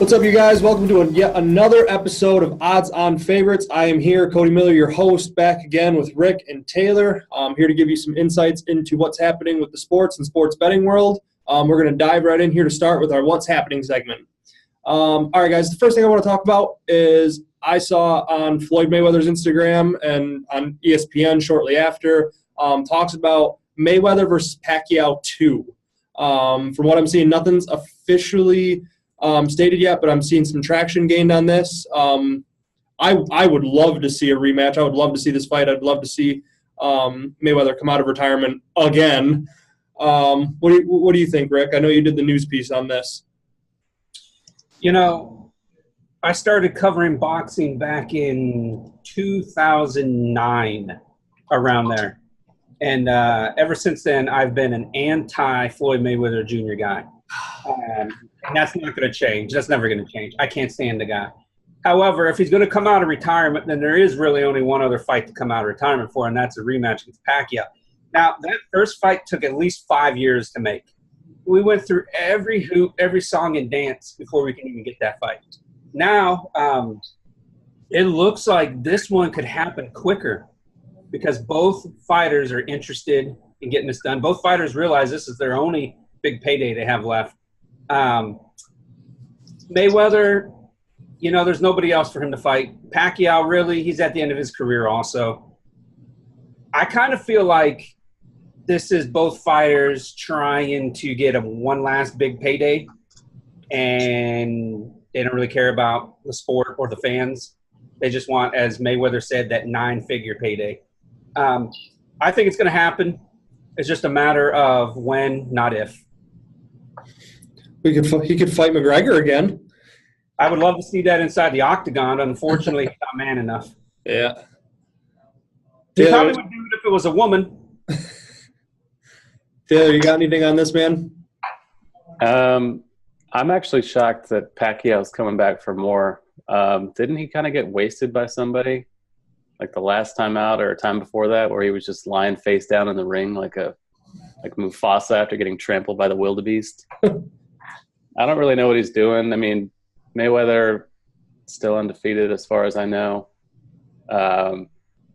What's up, you guys? Welcome to yet another episode of Odds on Favorites. I am here, Cody Miller, your host, back again with Rick and Taylor. I'm here to give you some insights into what's happening with the sports and sports betting world. We're going to dive right in here to start with our What's Happening segment. All right, guys, the first thing I want to talk about is I saw on Floyd Mayweather's Instagram and on ESPN shortly after talks about Mayweather versus Pacquiao 2. From what I'm seeing, nothing's officially stated yet, but I'm seeing some traction gained on this. I would love to see a rematch. I would love to see this fight. I'd love to see Mayweather come out of retirement again. What do you think, Rick? I know you did the news piece on this. You know, I started covering boxing back in 2009, around there. And ever since then, I've been an anti-Floyd Mayweather Jr. guy. And that's not going to change. That's never going to change. I can't stand the guy. However, if he's going to come out of retirement, then there is really only one other fight to come out of retirement for, and that's a rematch against Pacquiao. Now, that first fight took at least 5 years to make. We went through every hoop, every song and dance before we can even get that fight. Now, it looks like this one could happen quicker because both fighters are interested in getting this done. Both fighters realize this is their only big payday they have left. Mayweather, you know, there's nobody else for him to fight. Pacquiao, really, he's at the end of his career also. I kind of feel like this is both fighters trying to get one last big payday, and they don't really care about the sport or the fans. They just want, as Mayweather said, that 9-figure payday. I think it's going to happen. It's just a matter of when, not if. He could fight McGregor again. I would love to see that inside the octagon. Unfortunately, he's not man enough. Yeah. He probably would do it if it was a woman. Taylor, you got anything on this, man? I'm actually shocked that Pacquiao's coming back for more. Didn't he kind of get wasted by somebody, like the last time out or a time before that, where he was just lying face down in the ring like Mufasa after getting trampled by the wildebeest? I don't really know what he's doing. I mean, Mayweather still undefeated as far as I know. I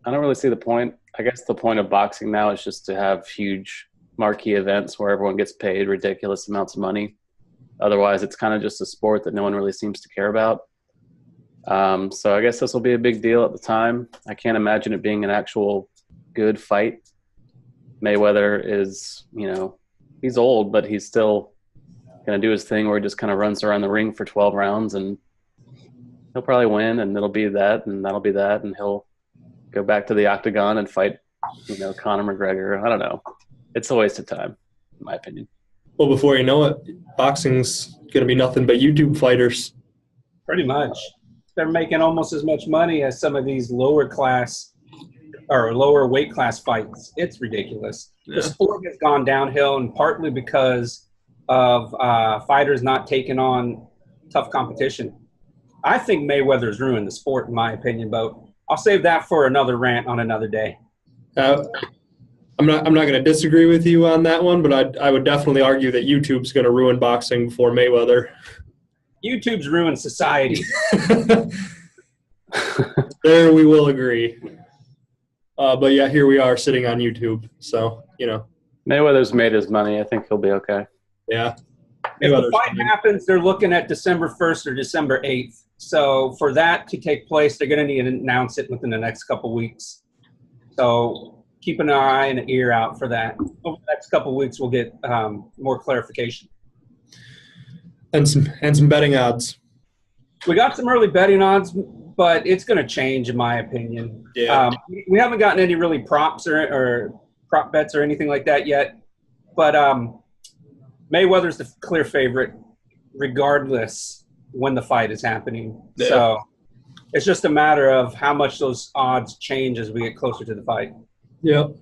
don't really see the point. I guess the point of boxing now is just to have huge marquee events where everyone gets paid ridiculous amounts of money. Otherwise, it's kind of just a sport that no one really seems to care about. So I guess this will be a big deal at the time. I can't imagine it being an actual good fight. Mayweather is, he's old, but he's still going to do his thing where he just kind of runs around the ring for 12 rounds, and he'll probably win, and it'll be that, and that'll be that, and he'll go back to the octagon and fight, Conor McGregor. I don't know. It's a waste of time, in my opinion. Well, before you know it, boxing's going to be nothing but YouTube fighters. Pretty much. They're making almost as much money as some of these lower weight class fights. It's ridiculous. Yeah. The sport has gone downhill, and partly because of fighters not taking on tough competition. I think Mayweather's ruined the sport, in my opinion, but I'll save that for another rant on another day. I'm not going to disagree with you on that one, but I would definitely argue that YouTube's going to ruin boxing before Mayweather. YouTube's ruined society. There we will agree. But yeah, here we are sitting on YouTube. So, Mayweather's made his money. I think he'll be okay. Yeah. If the fight happens, they're looking at December 1st or December 8th. So for that to take place, they're going to need to announce it within the next couple weeks. So keep an eye and an ear out for that. Over the next couple weeks, we'll get more clarification. And some betting odds. We got some early betting odds, but it's going to change, in my opinion. Yeah. We haven't gotten any really props or prop bets or anything like that yet. But Mayweather's the clear favorite, regardless when the fight is happening. Yeah. So it's just a matter of how much those odds change as we get closer to the fight. Yep.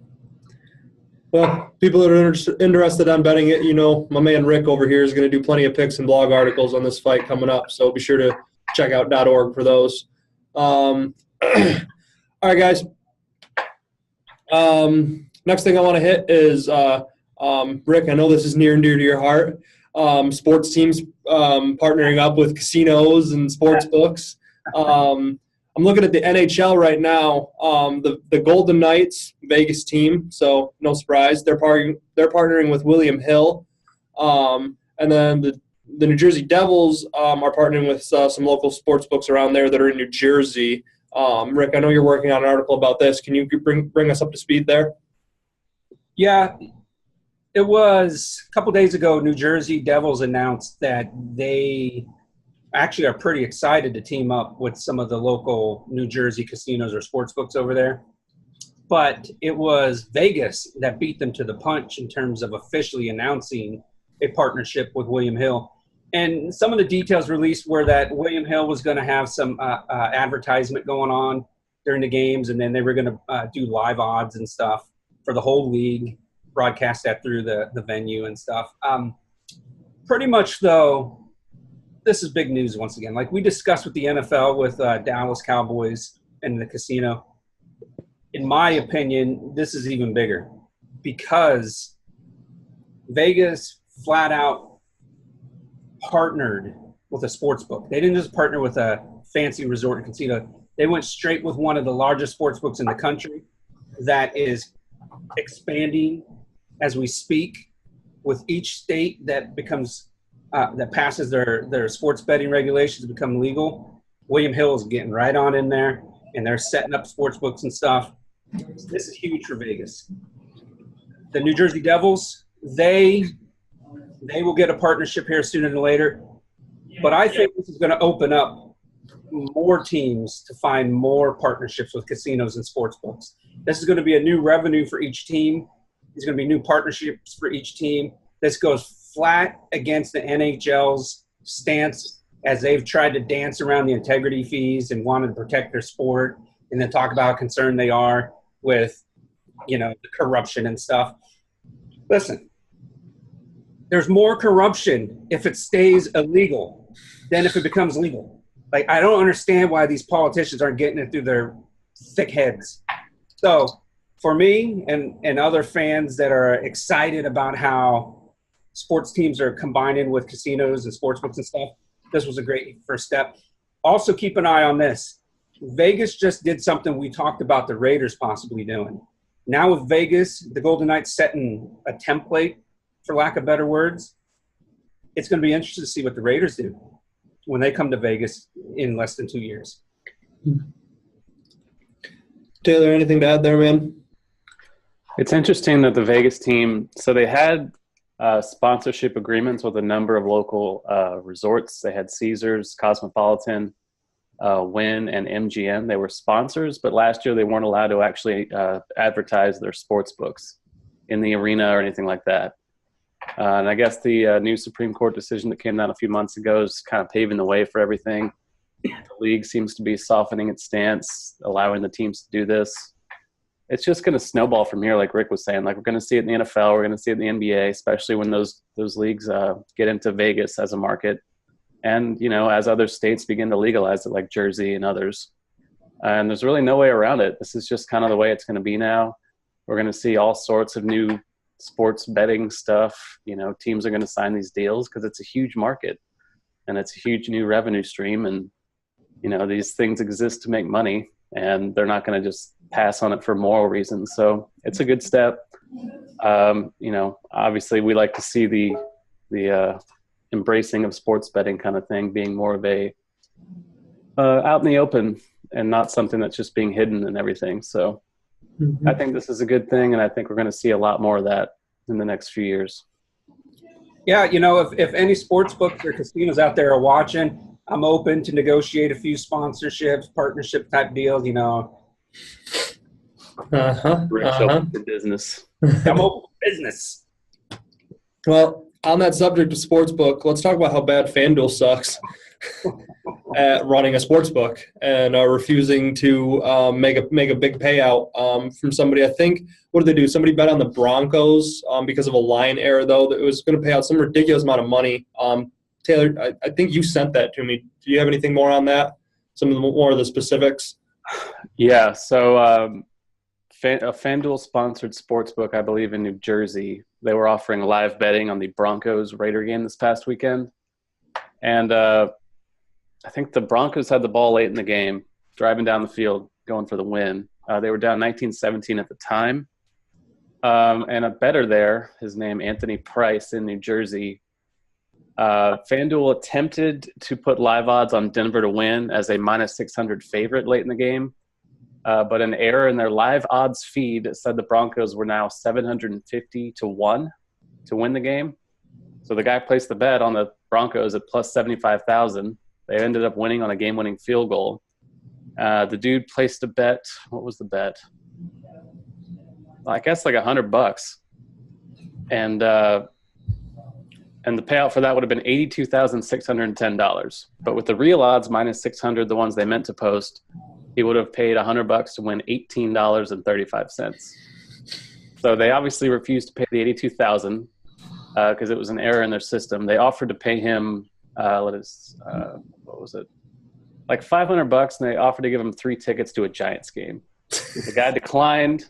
Well, people that are interested on betting it, my man Rick over here is going to do plenty of picks and blog articles on this fight coming up. So be sure to check out .org for those. All right, guys. Next thing I want to hit is Rick, I know this is near and dear to your heart. sports teams partnering up with casinos and sports books. I'm looking at the NHL right now. The Golden Knights, Vegas team, so no surprise. They're partnering with William Hill. And then the New Jersey Devils are partnering with some local sports books around there that are in New Jersey. Rick, I know you're working on an article about this. Can you bring us up to speed there? Yeah. It was a couple days ago, New Jersey Devils announced that they actually are pretty excited to team up with some of the local New Jersey casinos or sports books over there. But it was Vegas that beat them to the punch in terms of officially announcing a partnership with William Hill. And some of the details released were that William Hill was going to have some advertisement going on during the games, and then they were going to do live odds and stuff for the whole league, broadcast that through the venue and stuff. Pretty much, though, this is big news once again. Like we discussed with the NFL, with Dallas Cowboys and the casino, in my opinion, this is even bigger because Vegas flat out partnered with a sports book. They didn't just partner with a fancy resort and casino. They went straight with one of the largest sports books in the country that is expanding as we speak, with each state that becomes that passes their sports betting regulations to become legal. William Hill is getting right on in there, and they're setting up sports books and stuff. This is huge for Vegas. The New Jersey Devils, they will get a partnership here sooner than later, but I think this is going to open up more teams to find more partnerships with casinos and sports books. This is going to be a new revenue for each team. There's going to be new partnerships for each team. This goes flat against the NHL's stance as they've tried to dance around the integrity fees and wanted to protect their sport, and then talk about how concerned they are with, the corruption and stuff. Listen, there's more corruption if it stays illegal than if it becomes legal. Like, I don't understand why these politicians aren't getting it through their thick heads. So for me and other fans that are excited about how sports teams are combining with casinos and sportsbooks and stuff, this was a great first step. Also, keep an eye on this. Vegas just did something we talked about the Raiders possibly doing. Now with Vegas, the Golden Knights setting a template, for lack of better words, it's going to be interesting to see what the Raiders do when they come to Vegas in less than 2 years. Taylor, anything to add there, man? It's interesting that the Vegas team, so they had sponsorship agreements with a number of local resorts. They had Caesars, Cosmopolitan, Wynn, and MGM. They were sponsors, but last year they weren't allowed to actually advertise their sports books in the arena or anything like that. And I guess the new Supreme Court decision that came down a few months ago is kind of paving the way for everything. The league seems to be softening its stance, allowing the teams to do this. It's just going to snowball from here, like Rick was saying. Like, we're going to see it in the NFL, we're going to see it in the NBA, especially when those leagues get into Vegas as a market, and as other states begin to legalize it, like Jersey and others. And there's really no way around it. This is just kind of the way it's going to be now. We're going to see all sorts of new sports betting stuff. Teams are going to sign these deals because it's a huge market, and it's a huge new revenue stream. And these things exist to make money, and they're not going to just pass on it for moral reasons. So it's a good step. Obviously we like to see the embracing of sports betting kind of thing being more of a out in the open and not something that's just being hidden and everything. So I think this is a good thing, and I think we're going to see a lot more of that in the next few years. Yeah, if any sports books or casinos out there are watching, I'm open to negotiate a few sponsorships, partnership type deals, Rick's open for business. I'm open for business. Well, on that subject of sportsbook, let's talk about how bad FanDuel sucks at running a sportsbook and refusing to make a big payout from somebody. I think, what did they do? Somebody bet on the Broncos because of a line error, though, that it was going to pay out some ridiculous amount of money. Taylor, I think you sent that to me. Do you have anything more on that? Some of the more of the specifics? Yeah. So a FanDuel-sponsored sportsbook, I believe, in New Jersey. They were offering live betting on the Broncos-Raider game this past weekend. And I think the Broncos had the ball late in the game, driving down the field, going for the win. They were down 19-17 at the time. And a bettor there, his name Anthony Price in New Jersey, FanDuel attempted to put live odds on Denver to win as a -600 favorite late in the game. But an error in their live odds feed said the Broncos were now 750 to 1 to win the game. So the guy placed the bet on the Broncos at plus 75,000. They ended up winning on a game-winning field goal. The dude placed a bet. What was the bet? I guess like $100. And the payout for that would have been $82,610. But with the real odds -600, the ones they meant to post, he would have paid $100 to win $18.35. So they obviously refused to pay the $82,000 because it was an error in their system. They offered to pay him, what was it? Like $500, and they offered to give him 3 tickets to a Giants game. The guy declined.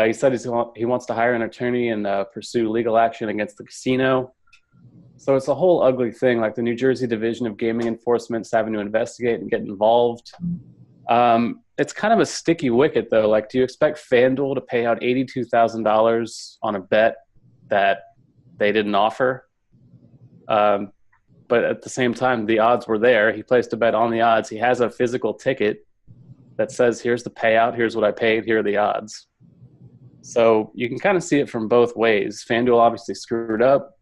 He said he wants to hire an attorney and pursue legal action against the casino. So it's a whole ugly thing. Like the New Jersey Division of Gaming Enforcement is having to investigate and get involved. It's kind of a sticky wicket, though. Like, do you expect FanDuel to pay out $82,000 on a bet that they didn't offer? But at the same time, the odds were there. He placed a bet on the odds. He has a physical ticket that says, here's the payout, here's what I paid, here are the odds. So you can kind of see it from both ways. FanDuel obviously screwed up,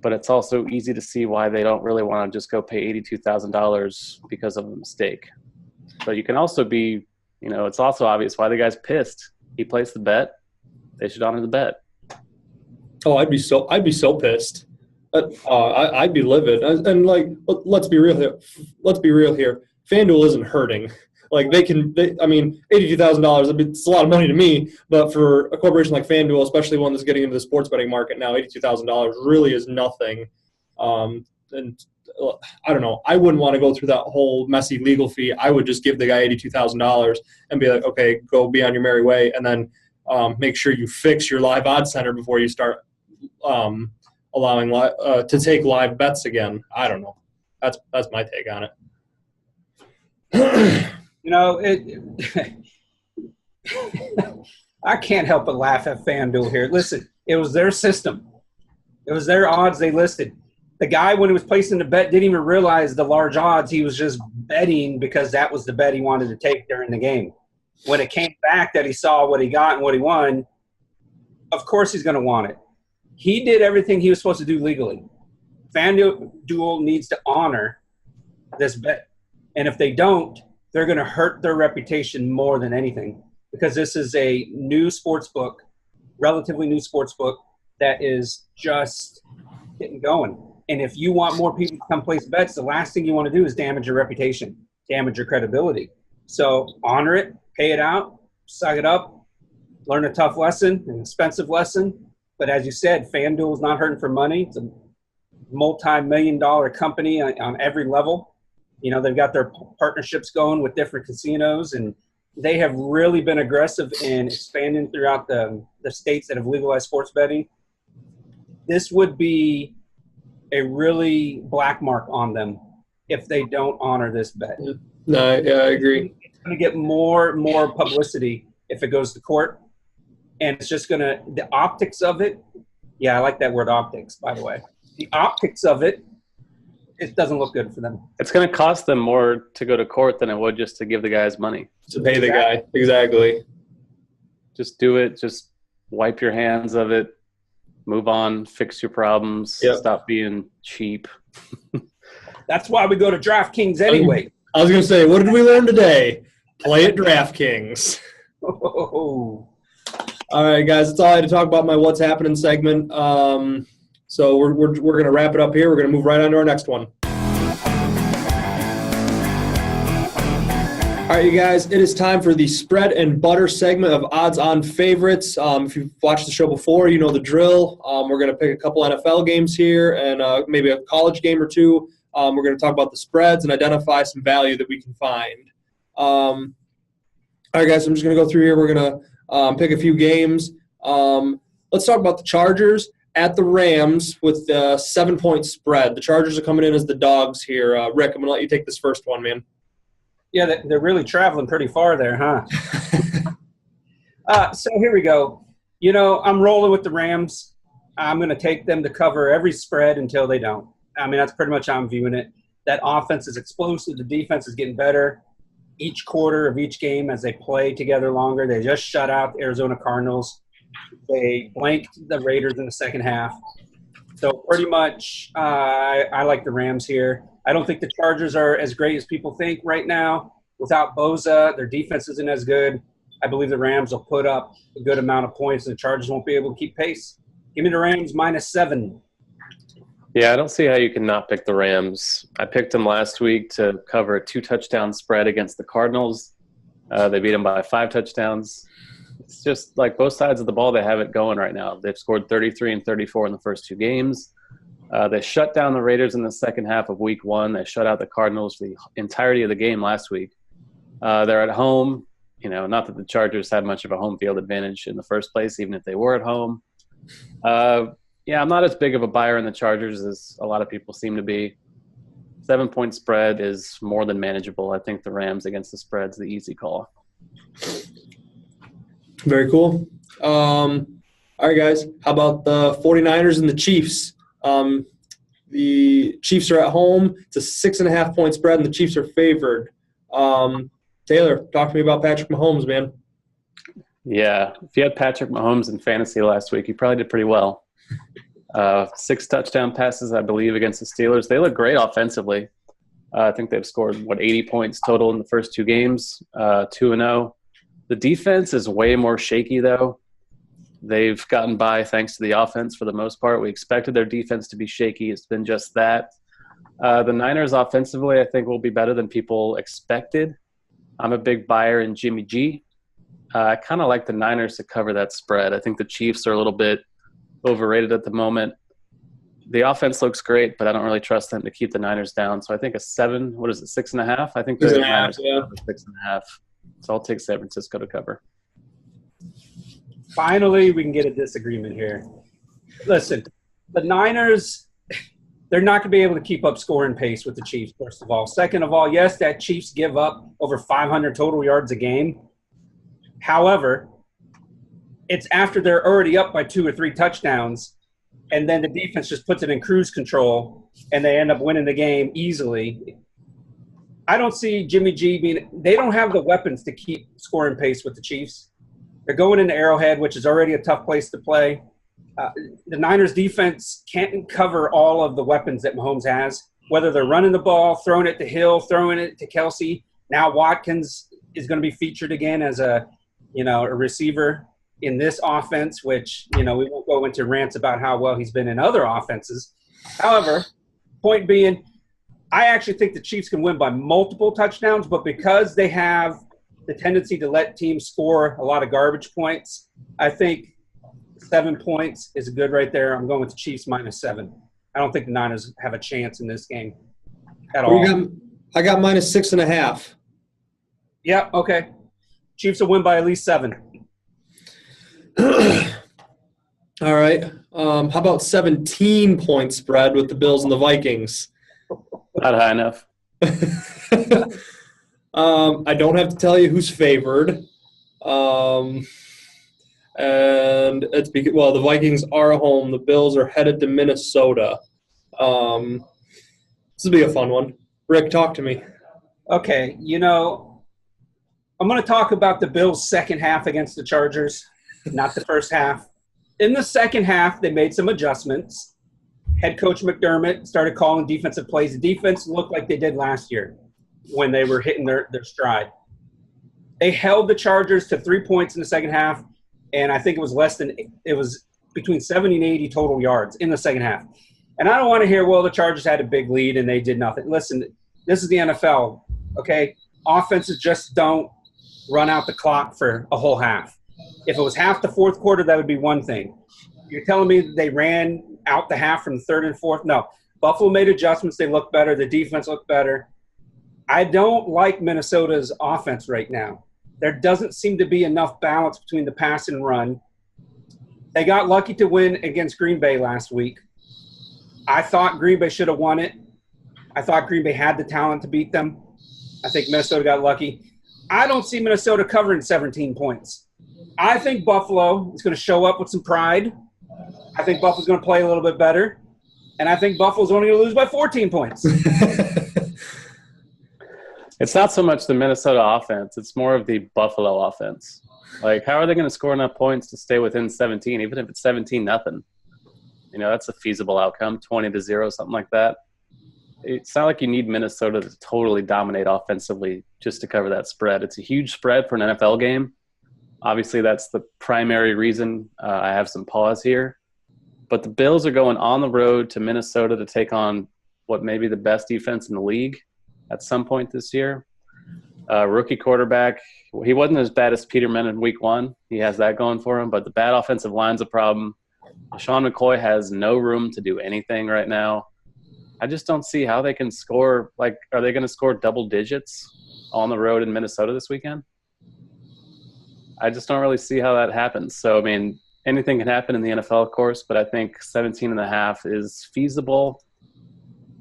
but it's also easy to see why they don't really want to just go pay $82,000 because of a mistake. So you can also be, it's also obvious why the guy's pissed. He placed the bet. They should honor the bet. Oh, I'd be so pissed. I'd be livid. And like, let's be real here. FanDuel isn't hurting. Like $82,000. It's a lot of money to me, but for a corporation like FanDuel, especially one that's getting into the sports betting market now, $82,000 really is nothing. And I don't know. I wouldn't want to go through that whole messy legal fee. I would just give the guy $82,000 and be like, okay, go be on your merry way, and then make sure you fix your live odds center before you start allowing to take live bets again. I don't know. That's my take on it. I can't help but laugh at FanDuel here. Listen, it was their system. It was their odds they listed. The guy, when he was placing the bet, didn't even realize the large odds. He was just betting because that was the bet he wanted to take during the game. When it came back that he saw what he got and what he won, of course he's going to want it. He did everything he was supposed to do legally. FanDuel needs to honor this bet. And if they don't, they're going to hurt their reputation more than anything, because this is a new sports book, relatively new sports book that is just getting going. And if you want more people to come place bets, the last thing you want to do is damage your reputation, damage your credibility. So honor it, pay it out, suck it up, learn a tough lesson, an expensive lesson. But as you said, FanDuel is not hurting for money. It's a multi-million-dollar company on every level. They've got their partnerships going with different casinos, and they have really been aggressive in expanding throughout the states that have legalized sports betting. This would be a really black mark on them if they don't honor this bet. No, yeah, I agree. It's going to get more publicity if it goes to court, and it's just going to – the optics of it – yeah, I like that word optics, by the way. The optics of it doesn't look good for them. It's going to cost them more to go to court than it would just to give the guys money. To pay the guy. Exactly. Just do it. Just wipe your hands of it. Move on. Fix your problems. Yep. Stop being cheap. That's why we go to DraftKings anyway. I was going to say, what did we learn today? Play at DraftKings. Oh. All right, guys. That's all I had to talk about my What's Happening segment. So we're going to wrap it up here. We're going to move right on to our next one. All right, you guys, it is time for the spread and butter segment of Odds On Favorites. If you've watched the show before, you know the drill. We're going to pick a couple NFL games here and maybe a college game or two. We're going to talk about the spreads and identify some value that we can find. All right, guys, I'm just going to go through here. We're going to pick a few games. Let's talk about the Chargers at the Rams with the 7-point spread. The Chargers are coming in as the dogs here. Rick, I'm going to let you take this first one, man. Yeah, they're really traveling pretty far there, huh? So here we go. I'm rolling with the Rams. I'm going to take them to cover every spread until they don't. I mean, that's pretty much how I'm viewing it. That offense is explosive. The defense is getting better each quarter of each game as they play together longer. They just shut out the Arizona Cardinals. They blanked the Raiders in the second half. So pretty much I like the Rams here. I don't think the Chargers are as great as people think right now. Without Boza, their defense isn't as good. I believe the Rams will put up a good amount of points, and the Chargers won't be able to keep pace. Give me the Rams -7. Yeah, I don't see how you can not pick the Rams. I picked them last week to cover a 2-touchdown spread against the Cardinals. They beat them by 5 touchdowns. It's just like both sides of the ball, they have it going right now. They've scored 33 and 34 in the first 2 games. They shut down the Raiders in the second half of week 1. They shut out the Cardinals for the entirety of the game last week. They're at home. Not that the Chargers had much of a home field advantage in the first place, even if they were at home. Yeah, I'm not as big of a buyer in the Chargers as a lot of people seem to be. 7-point spread is more than manageable. I think the Rams against the spread's the easy call. Very cool. All right, guys. How about the 49ers and the Chiefs? The Chiefs are at home. It's a 6.5-point spread, and the Chiefs are favored. Taylor, talk to me about Patrick Mahomes, man. Yeah, if you had Patrick Mahomes in fantasy last week, you probably did pretty well. 6 touchdown passes, I believe, against the Steelers. They look great offensively. I think they've scored, 80 points total in the first 2 games, 2-0. The defense is way more shaky, though. They've gotten by thanks to the offense for the most part. We expected their defense to be shaky. It's been just that. The Niners offensively, I think, will be better than people expected. I'm a big buyer in Jimmy G. I kind of like the Niners to cover that spread. I think the Chiefs are a little bit overrated at the moment. The offense looks great, but I don't really trust them to keep the Niners down. So I think a 7, 6.5? I think the Niners yeah. 6.5. So I'll take San Francisco to cover. Finally, we can get a disagreement here. Listen, the Niners, they're not going to be able to keep up scoring pace with the Chiefs, first of all. Second of all, yes, that Chiefs give up over 500 total yards a game. However, it's after they're already up by 2 or 3 touchdowns, and then the defense just puts it in cruise control, and they end up winning the game easily. I don't see Jimmy G they don't have the weapons to keep scoring pace with the Chiefs. They're going into Arrowhead, which is already a tough place to play. The Niners defense can't cover all of the weapons that Mahomes has, whether they're running the ball, throwing it to Hill, throwing it to Kelsey. Now Watkins is going to be featured again as a receiver in this offense, which, we won't go into rants about how well he's been in other offenses. However, point being, I actually think the Chiefs can win by multiple touchdowns, but because they have the tendency to let teams score a lot of garbage points, I think 7 points is good right there. I'm going with the Chiefs -7. I don't think the Niners have a chance in this game at all. I got -6.5. Yeah, okay. Chiefs will win by at least 7. All right. How about 17-point spread with the Bills and the Vikings? Not high enough. I don't have to tell you who's favored. And it's because, the Vikings are home. The Bills are headed to Minnesota. This will be a fun one. Rick, talk to me. Okay, I'm going to talk about the Bills' second half against the Chargers, not the first half. In the second half, they made some adjustments. Head coach McDermott started calling defensive plays. The defense looked like they did last year when they were hitting their stride. They held the Chargers to 3 points in the second half, and I think it was between 70 and 80 total yards in the second half. And I don't want to hear, the Chargers had a big lead and they did nothing. Listen, this is the NFL, okay? Offenses just don't run out the clock for a whole half. If it was half the fourth quarter, that would be one thing. You're telling me that they ran out the half from the third and fourth? No. Buffalo made adjustments. They looked better. The defense looked better. I don't like Minnesota's offense right now. There doesn't seem to be enough balance between the pass and run. They got lucky to win against Green Bay last week. I thought Green Bay should have won it. I thought Green Bay had the talent to beat them. I think Minnesota got lucky. I don't see Minnesota covering 17 points. I think Buffalo is going to show up with some pride. I think Buffalo's going to play a little bit better. And I think Buffalo's only going to lose by 14 points. It's not so much the Minnesota offense. It's more of the Buffalo offense. Like, how are they going to score enough points to stay within 17, even if it's 17-0? That's a feasible outcome, 20-0, something like that. It's not like you need Minnesota to totally dominate offensively just to cover that spread. It's a huge spread for an NFL game. Obviously, that's the primary reason I have some pause here. But the Bills are going on the road to Minnesota to take on what may be the best defense in the league at some point this year. Rookie quarterback, he wasn't as bad as Peterman in week 1. He has that going for him, but the bad offensive line's a problem. Sean McCoy has no room to do anything right now. I just don't see how they can score. Like, are they going to score double digits on the road in Minnesota this weekend? I just don't really see how that happens. So, I mean, anything can happen in the NFL, of course, but I think 17.5 is feasible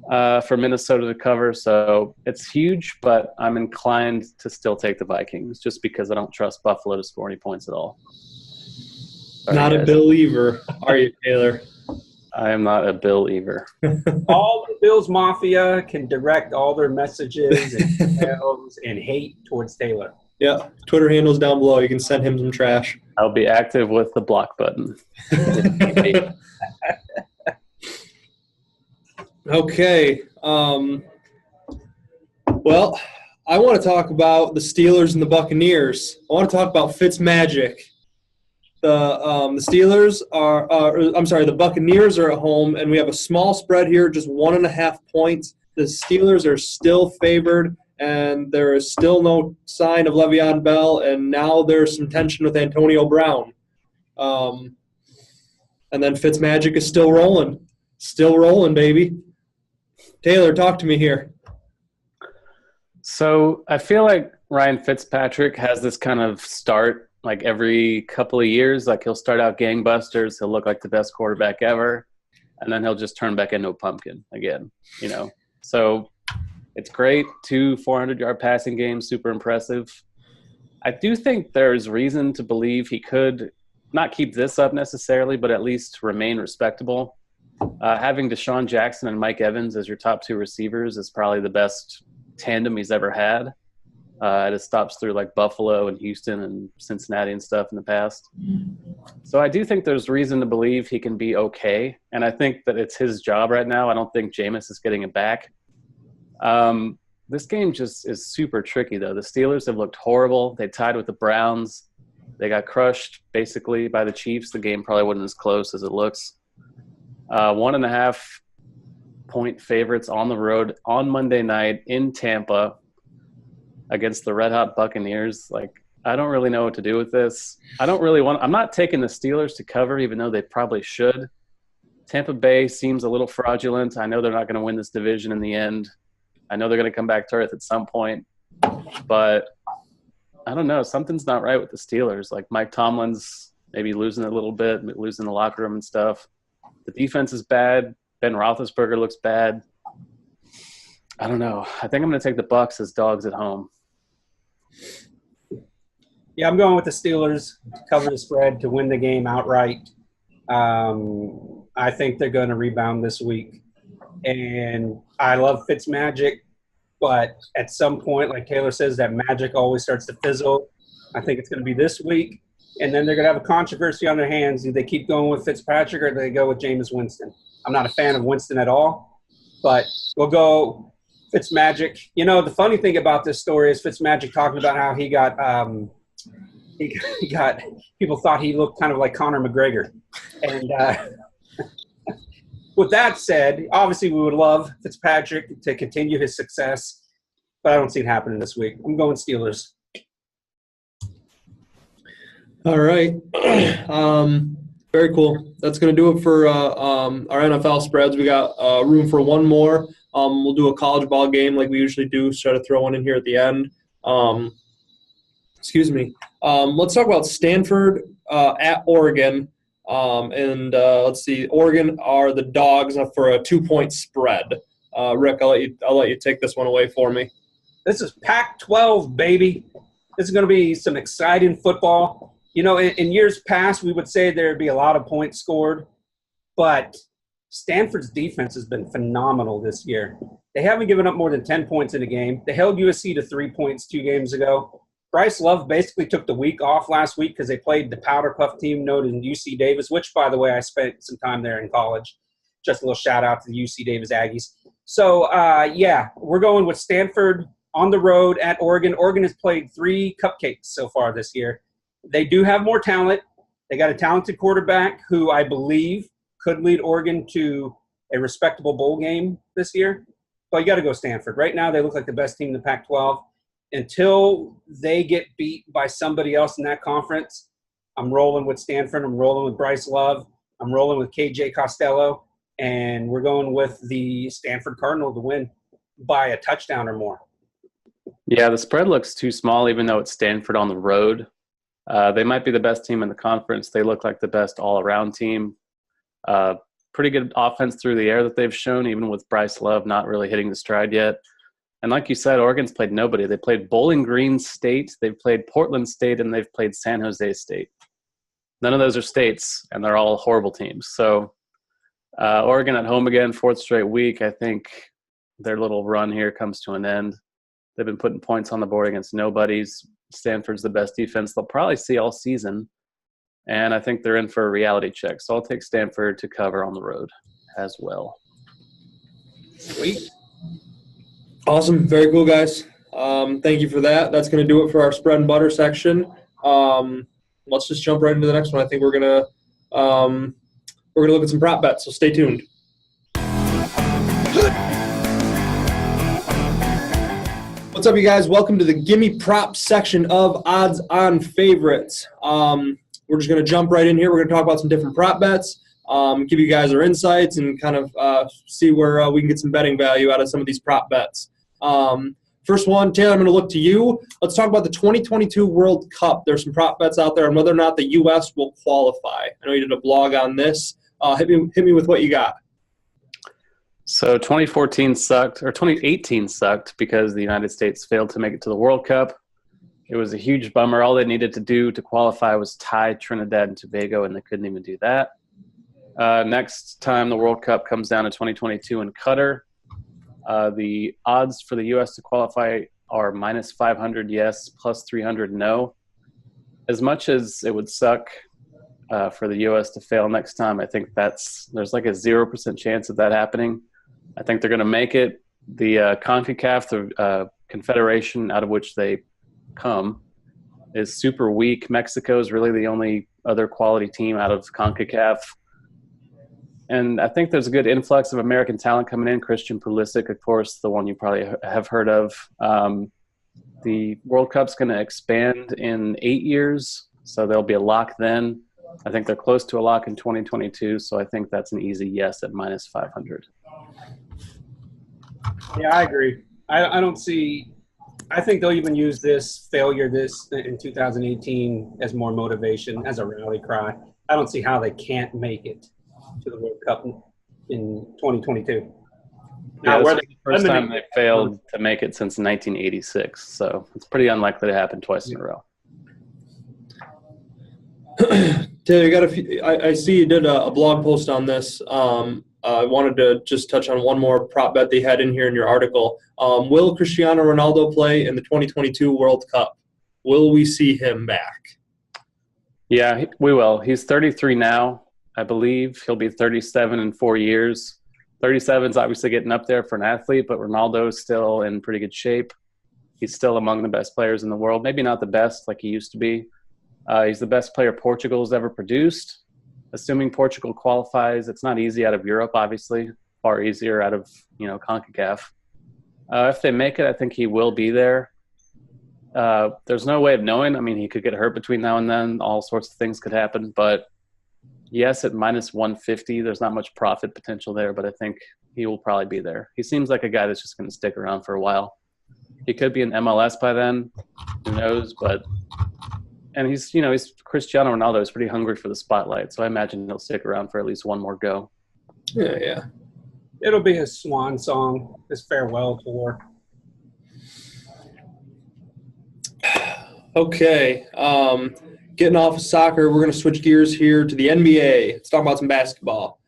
for Minnesota to cover. So it's huge, but I'm inclined to still take the Vikings just because I don't trust Buffalo to score any points at all. Sorry, Not guys. a believer, are you, Taylor? I am not a believer. All the Bills Mafia can direct all their messages and emails and hate towards Taylor. Yeah, Twitter handle's down below. You can send him some trash. I'll be active with the block button. Okay. Well, I want to talk about the Steelers and the Buccaneers. I want to talk about Fitzmagic. The Steelers the Buccaneers are at home, and we have a small spread here, just 1.5 points. The Steelers are still favored, and there is still no sign of Le'Veon Bell, and now there's some tension with Antonio Brown. And then Fitzmagic is still rolling. Still rolling, baby. Taylor, talk to me here. So I feel like Ryan Fitzpatrick has this kind of start like every couple of years. Like, he'll start out gangbusters. He'll look like the best quarterback ever, and then he'll just turn back into a pumpkin again, So it's great. 2 400-yard passing games, super impressive. I do think there's reason to believe he could not keep this up necessarily, but at least remain respectable. Having Deshaun Jackson and Mike Evans as your top 2 receivers is probably the best tandem he's ever had. It stops through like Buffalo and Houston and Cincinnati and stuff in the past. So I do think there's reason to believe he can be okay, and I think that it's his job right now. I don't think Jameis is getting it back. This game just is super tricky, though. The Steelers have looked horrible. They tied with the Browns. They got crushed basically by the Chiefs. The game probably wasn't as close as it looks. 1.5 point favorites on the road on Monday night in Tampa against the Red Hot Buccaneers. Like, I don't really know what to do with this. I'm not taking the Steelers to cover, even though they probably should. Tampa Bay seems a little fraudulent. I know they're not going to win this division in the end. I know they're going to come back to earth at some point, but I don't know. Something's not right with the Steelers. Like, Mike Tomlin's maybe losing a little bit, losing the locker room and stuff. The defense is bad. Ben Roethlisberger looks bad. I don't know. I think I'm going to take the Bucs as dogs at home. Yeah, I'm going with the Steelers to cover the spread to win the game outright. I think they're going to rebound this week. And I love Fitzmagic, but at some point, like Taylor says, that magic always starts to fizzle. I think it's going to be this week. And then they're going to have a controversy on their hands. Do they keep going with Fitzpatrick or do they go with Jameis Winston? I'm not a fan of Winston at all, but we'll go Fitzmagic. The funny thing about this story is Fitzmagic talking about how he got people thought he looked kind of like Conor McGregor. And with that said, obviously we would love Fitzpatrick to continue his success, but I don't see it happening this week. I'm going Steelers. All right. Very cool. That's going to do it for our NFL spreads. We got room for one more. We'll do a college ball game like we usually do, try to throw one in here at the end. Excuse me. Let's talk about Stanford at Oregon. Let's see. Oregon are the dogs for a 2-point spread. Rick, I'll let you take this one away for me. This is Pac-12, baby. This is going to be some exciting football. You know, in years past, we would say there'd be a lot of points scored, but Stanford's defense has been phenomenal this year. They haven't given up more than 10 points in a game. They held USC to 3 points 2 games ago. Bryce Love basically took the week off last week because they played the Powder Puff team known as UC Davis, which, by the way, I spent some time there in college. Just a little shout-out to the UC Davis Aggies. So, we're going with Stanford on the road at Oregon. Oregon has played 3 cupcakes so far this year. They do have more talent. They got a talented quarterback who I believe could lead Oregon to a respectable bowl game this year. But you got to go Stanford. Right now, they look like the best team in the Pac-12. Until they get beat by somebody else in that conference, I'm rolling with Stanford. I'm rolling with Bryce Love. I'm rolling with KJ Costello. And we're going with the Stanford Cardinal to win by a touchdown or more. Yeah, the spread looks too small, even though it's Stanford on the road. They might be the best team in the conference. They look like the best all-around team. Pretty good offense through the air that they've shown, even with Bryce Love not really hitting the stride yet. And like you said, Oregon's played nobody. They played Bowling Green State, they've played Portland State, and they've played San Jose State. None of those are states, and they're all horrible teams. So Oregon at home again, 4th straight week. I think their little run here comes to an end. They've been putting points on the board against nobodies. Stanford's the best defense they'll probably see all season. And I think they're in for a reality check. So I'll take Stanford to cover on the road as well. Sweet. Awesome. Very cool, guys. Thank you for that. That's going to do it for our spread and butter section. Let's just jump right into the next one. I think we're going to look at some prop bets, so stay tuned. What's up, you guys? Welcome to the Gimme Prop section of Odds on Favorites. We're just going to jump right in here. We're going to talk about some different prop bets, give you guys our insights, and kind of see where we can get some betting value out of some of these prop bets. First one, Taylor, I'm going to look to you. Let's talk about the 2022 World Cup. There's some prop bets out there on whether or not the U.S. will qualify. I know you did a blog on this. Hit me with what you got. So 2014 sucked, or 2018 sucked because the United States failed to make it to the World Cup. It was a huge bummer. All they needed to do to qualify was tie Trinidad and Tobago, and they couldn't even do that. Next time the World Cup comes down to 2022 in Qatar, the odds for the U.S. to qualify are minus 500 yes, plus 300 no. As much as it would suck for the U.S. to fail next time, I think there's like a 0% chance of that happening. I think they're going to make it. The CONCACAF, the confederation out of which they come, is super weak. Mexico is really the only other quality team out of CONCACAF. And I think there's a good influx of American talent coming in. Christian Pulisic, of course, the one you probably have heard of. The World Cup's going to expand in 8 years, so there'll be a lock then. I think they're close to a lock in 2022, so I think that's an easy yes at minus 500. Yeah, I agree. I don't see – I think they'll even use this failure in 2018 as more motivation, as a rally cry. I don't see how they can't make it to the World Cup in 2022. Yeah, this is the first time they failed to make it since 1986, so it's pretty unlikely to happen twice in a row. Taylor, you got a few, I see you did a blog post on this. I wanted to just touch on one more prop bet they had in here in your article. Will Cristiano Ronaldo play in the 2022 World Cup? Will we see him back? Yeah, we will. He's 33 now. I believe he'll be 37 in 4 years. 37 is obviously getting up there for an athlete, but Ronaldo's still in pretty good shape. He's still among the best players in the world. Maybe not the best like he used to be. He's the best player Portugal's ever produced. Assuming Portugal qualifies, it's not easy out of Europe, obviously. Far easier out of, CONCACAF. If they make it, I think he will be there. There's no way of knowing. I mean, he could get hurt between now and then. All sorts of things could happen. But, yes, at minus 150, there's not much profit potential there, but I think he will probably be there. He seems like a guy that's just going to stick around for a while. He could be in MLS by then. Who knows? And he's Cristiano Ronaldo is pretty hungry for the spotlight, so I imagine he'll stick around for at least one more go. Yeah. It'll be his swan song, his farewell tour. Okay. Getting off of soccer, we're going to switch gears here to the NBA. Let's talk about some basketball.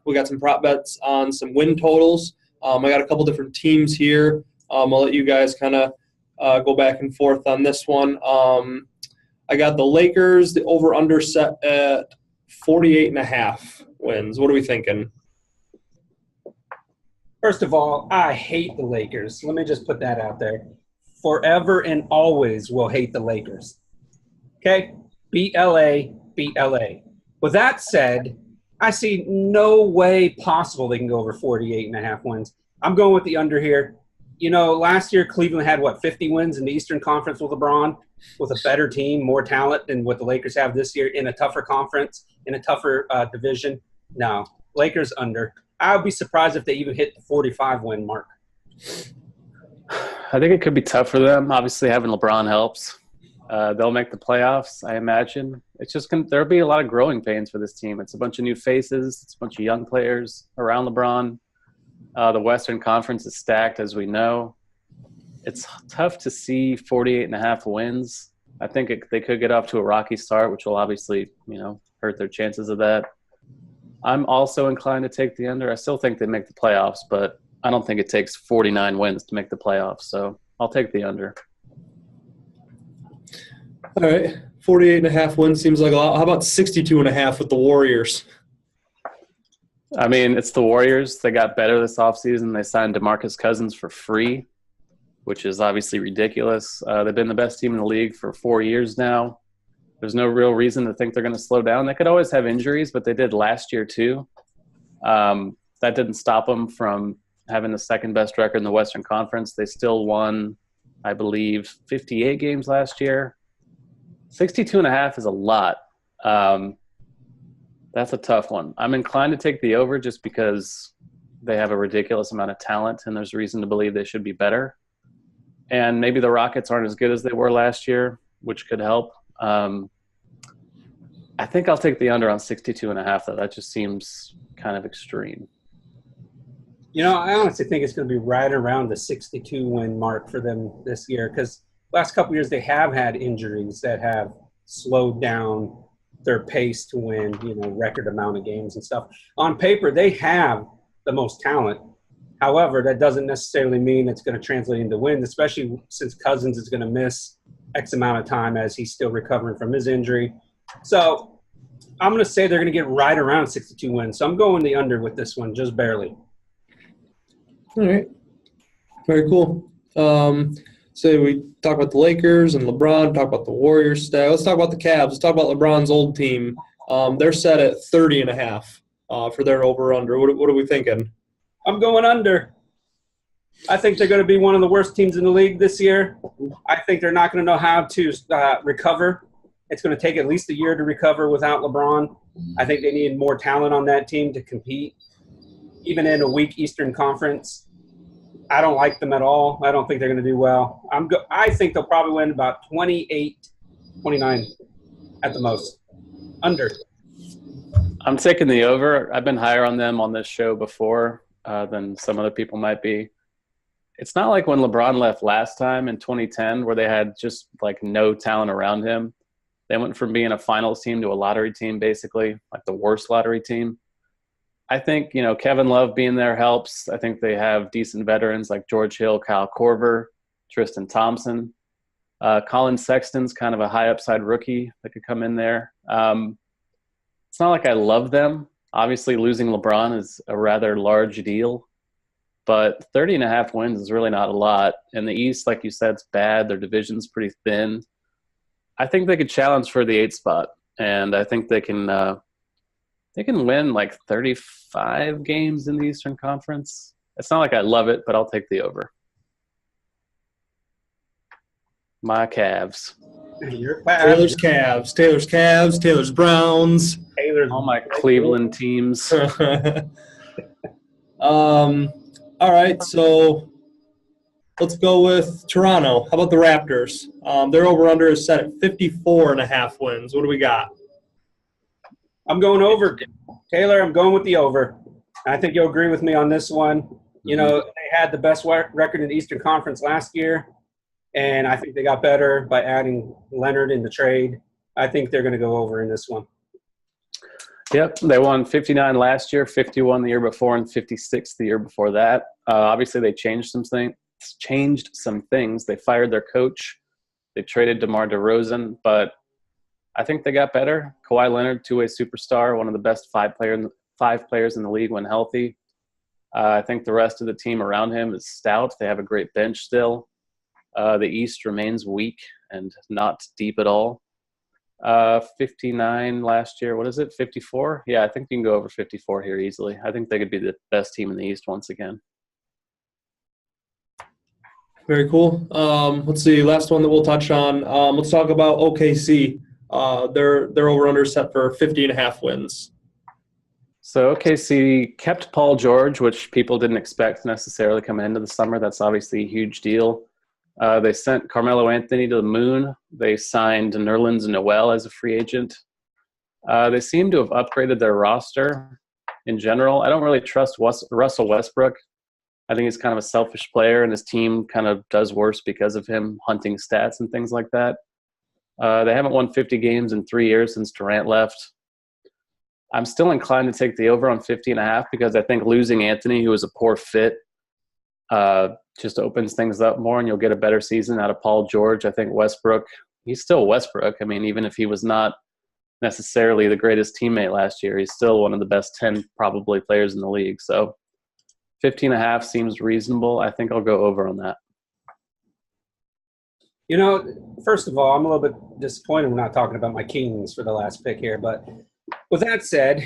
We got some prop bets on some win totals. I got a couple different teams here. I'll let you guys kind of go back and forth on this one. I got the Lakers, the over-under set at 48.5 wins. What are we thinking? First of all, I hate the Lakers. Let me just put that out there. Forever and always will hate the Lakers. Okay? Beat LA, beat LA. With that said, I see no way possible they can go over 48.5 wins. I'm going with the under here. You know, last year Cleveland had, 50 wins in the Eastern Conference with LeBron, with a better team, more talent than what the Lakers have this year in a tougher conference, in a tougher division. No, Lakers under. I would be surprised if they even hit the 45-win mark. I think it could be tough for them. Obviously, having LeBron helps. They'll make the playoffs, I imagine. It's just there'll be a lot of growing pains for this team. It's a bunch of new faces. It's a bunch of young players around LeBron. The Western Conference is stacked, as we know. It's tough to see 48.5 wins. I think they could get off to a rocky start, which will obviously, hurt their chances of that. I'm also inclined to take the under. I still think they make the playoffs, but I don't think it takes 49 wins to make the playoffs. So I'll take the under. All right. 48.5 wins seems like a lot. How about 62.5 with the Warriors? I mean, it's the Warriors. They got better this offseason. They signed DeMarcus Cousins for free, which is obviously ridiculous. They've been the best team in the league for 4 years now. There's no real reason to think they're going to slow down. They could always have injuries, but they did last year too. That didn't stop them from having the second best record in the Western Conference. They still won, I believe, 58 games last year. 62.5 is a lot. That's a tough one. I'm inclined to take the over just because they have a ridiculous amount of talent and there's reason to believe they should be better. And maybe the Rockets aren't as good as they were last year, which could help. I think I'll take the under on 62.5, though. That just seems kind of extreme. I honestly think it's going to be right around the 62-win mark for them this year because last couple of years they have had injuries that have slowed down their pace to win, record amount of games and stuff. On paper, they have the most talent. However, that doesn't necessarily mean it's going to translate into wins, especially since Cousins is going to miss X amount of time as he's still recovering from his injury. So I'm going to say they're going to get right around 62 wins. So I'm going the under with this one, just barely. All right. Very cool. So we talk about the Lakers and LeBron, talk about the Warriors. Let's talk about the Cavs. Let's talk about LeBron's old team. They're set at 30.5 for their over-under. What are we thinking? I'm going under. I think they're going to be one of the worst teams in the league this year. I think they're not going to know how to recover. It's going to take at least a year to recover without LeBron. I think they need more talent on that team to compete. Even in a weak Eastern Conference, I don't like them at all. I don't think they're going to do well. I think they'll probably win about 28, 29 at the most. Under. I'm taking the over. I've been higher on them on this show before than some other people might be. It's not like when LeBron left last time in 2010 where they had just like no talent around him. They went from being a finals team to a lottery team, basically, like the worst lottery team. I think, Kevin Love being there helps. I think they have decent veterans like George Hill, Kyle Korver, Tristan Thompson. Colin Sexton's kind of a high upside rookie that could come in there. It's not like I love them. Obviously, losing LeBron is a rather large deal. But 30.5 wins is really not a lot. In the East, like you said, it's bad. Their division's pretty thin. I think they could challenge for the 8th spot, and I think they can win like 35 games in the Eastern Conference. It's not like I love it, but I'll take the over. My Cavs. Your Cavs. Taylor's Cavs. Taylor's Cavs. Taylor's Browns. All my Cleveland teams. All right, so let's go with Toronto. How about the Raptors? Their over-under is set at 54.5 wins. What do we got? I'm going over. Taylor, I'm going with the over. I think you'll agree with me on this one. You know, they had the best record in the Eastern Conference last year, and I think they got better by adding Leonard in the trade. I think they're going to go over in this one. Yep, they won 59 last year, 51 the year before, and 56 the year before that. Obviously, they changed some things. They fired their coach. They traded DeMar DeRozan, but I think they got better. Kawhi Leonard, two-way superstar, one of the best five players in the league when healthy. I think the rest of the team around him is stout. They have a great bench still. The East remains weak and not deep at all. 59 last year. What is it? 54? Yeah, I think you can go over 54 here easily. I think they could be the best team in the East once again. Very cool. Let's see. Last one that we'll touch on. Let's talk about OKC. Their over-under is set for 50.5 wins. So OKC kept Paul George, which people didn't expect necessarily coming into the summer. That's obviously a huge deal. They sent Carmelo Anthony to the moon. They signed Nerlens Noel as a free agent. They seem to have upgraded their roster in general. I don't really trust Russell Westbrook. I think he's kind of a selfish player, and his team kind of does worse because of him hunting stats and things like that. They haven't won 50 games in 3 years since Durant left. I'm still inclined to take the over on 50.5 because I think losing Anthony, who was a poor fit, just opens things up more, and you'll get a better season out of Paul George. I think Westbrook, he's still Westbrook. I mean, even if he was not necessarily the greatest teammate last year, he's still one of the best 10 probably players in the league. So 50.5 seems reasonable. I think I'll go over on that. You know, first of all, I'm a little bit disappointed we're not talking about my Kings for the last pick here. But with that said,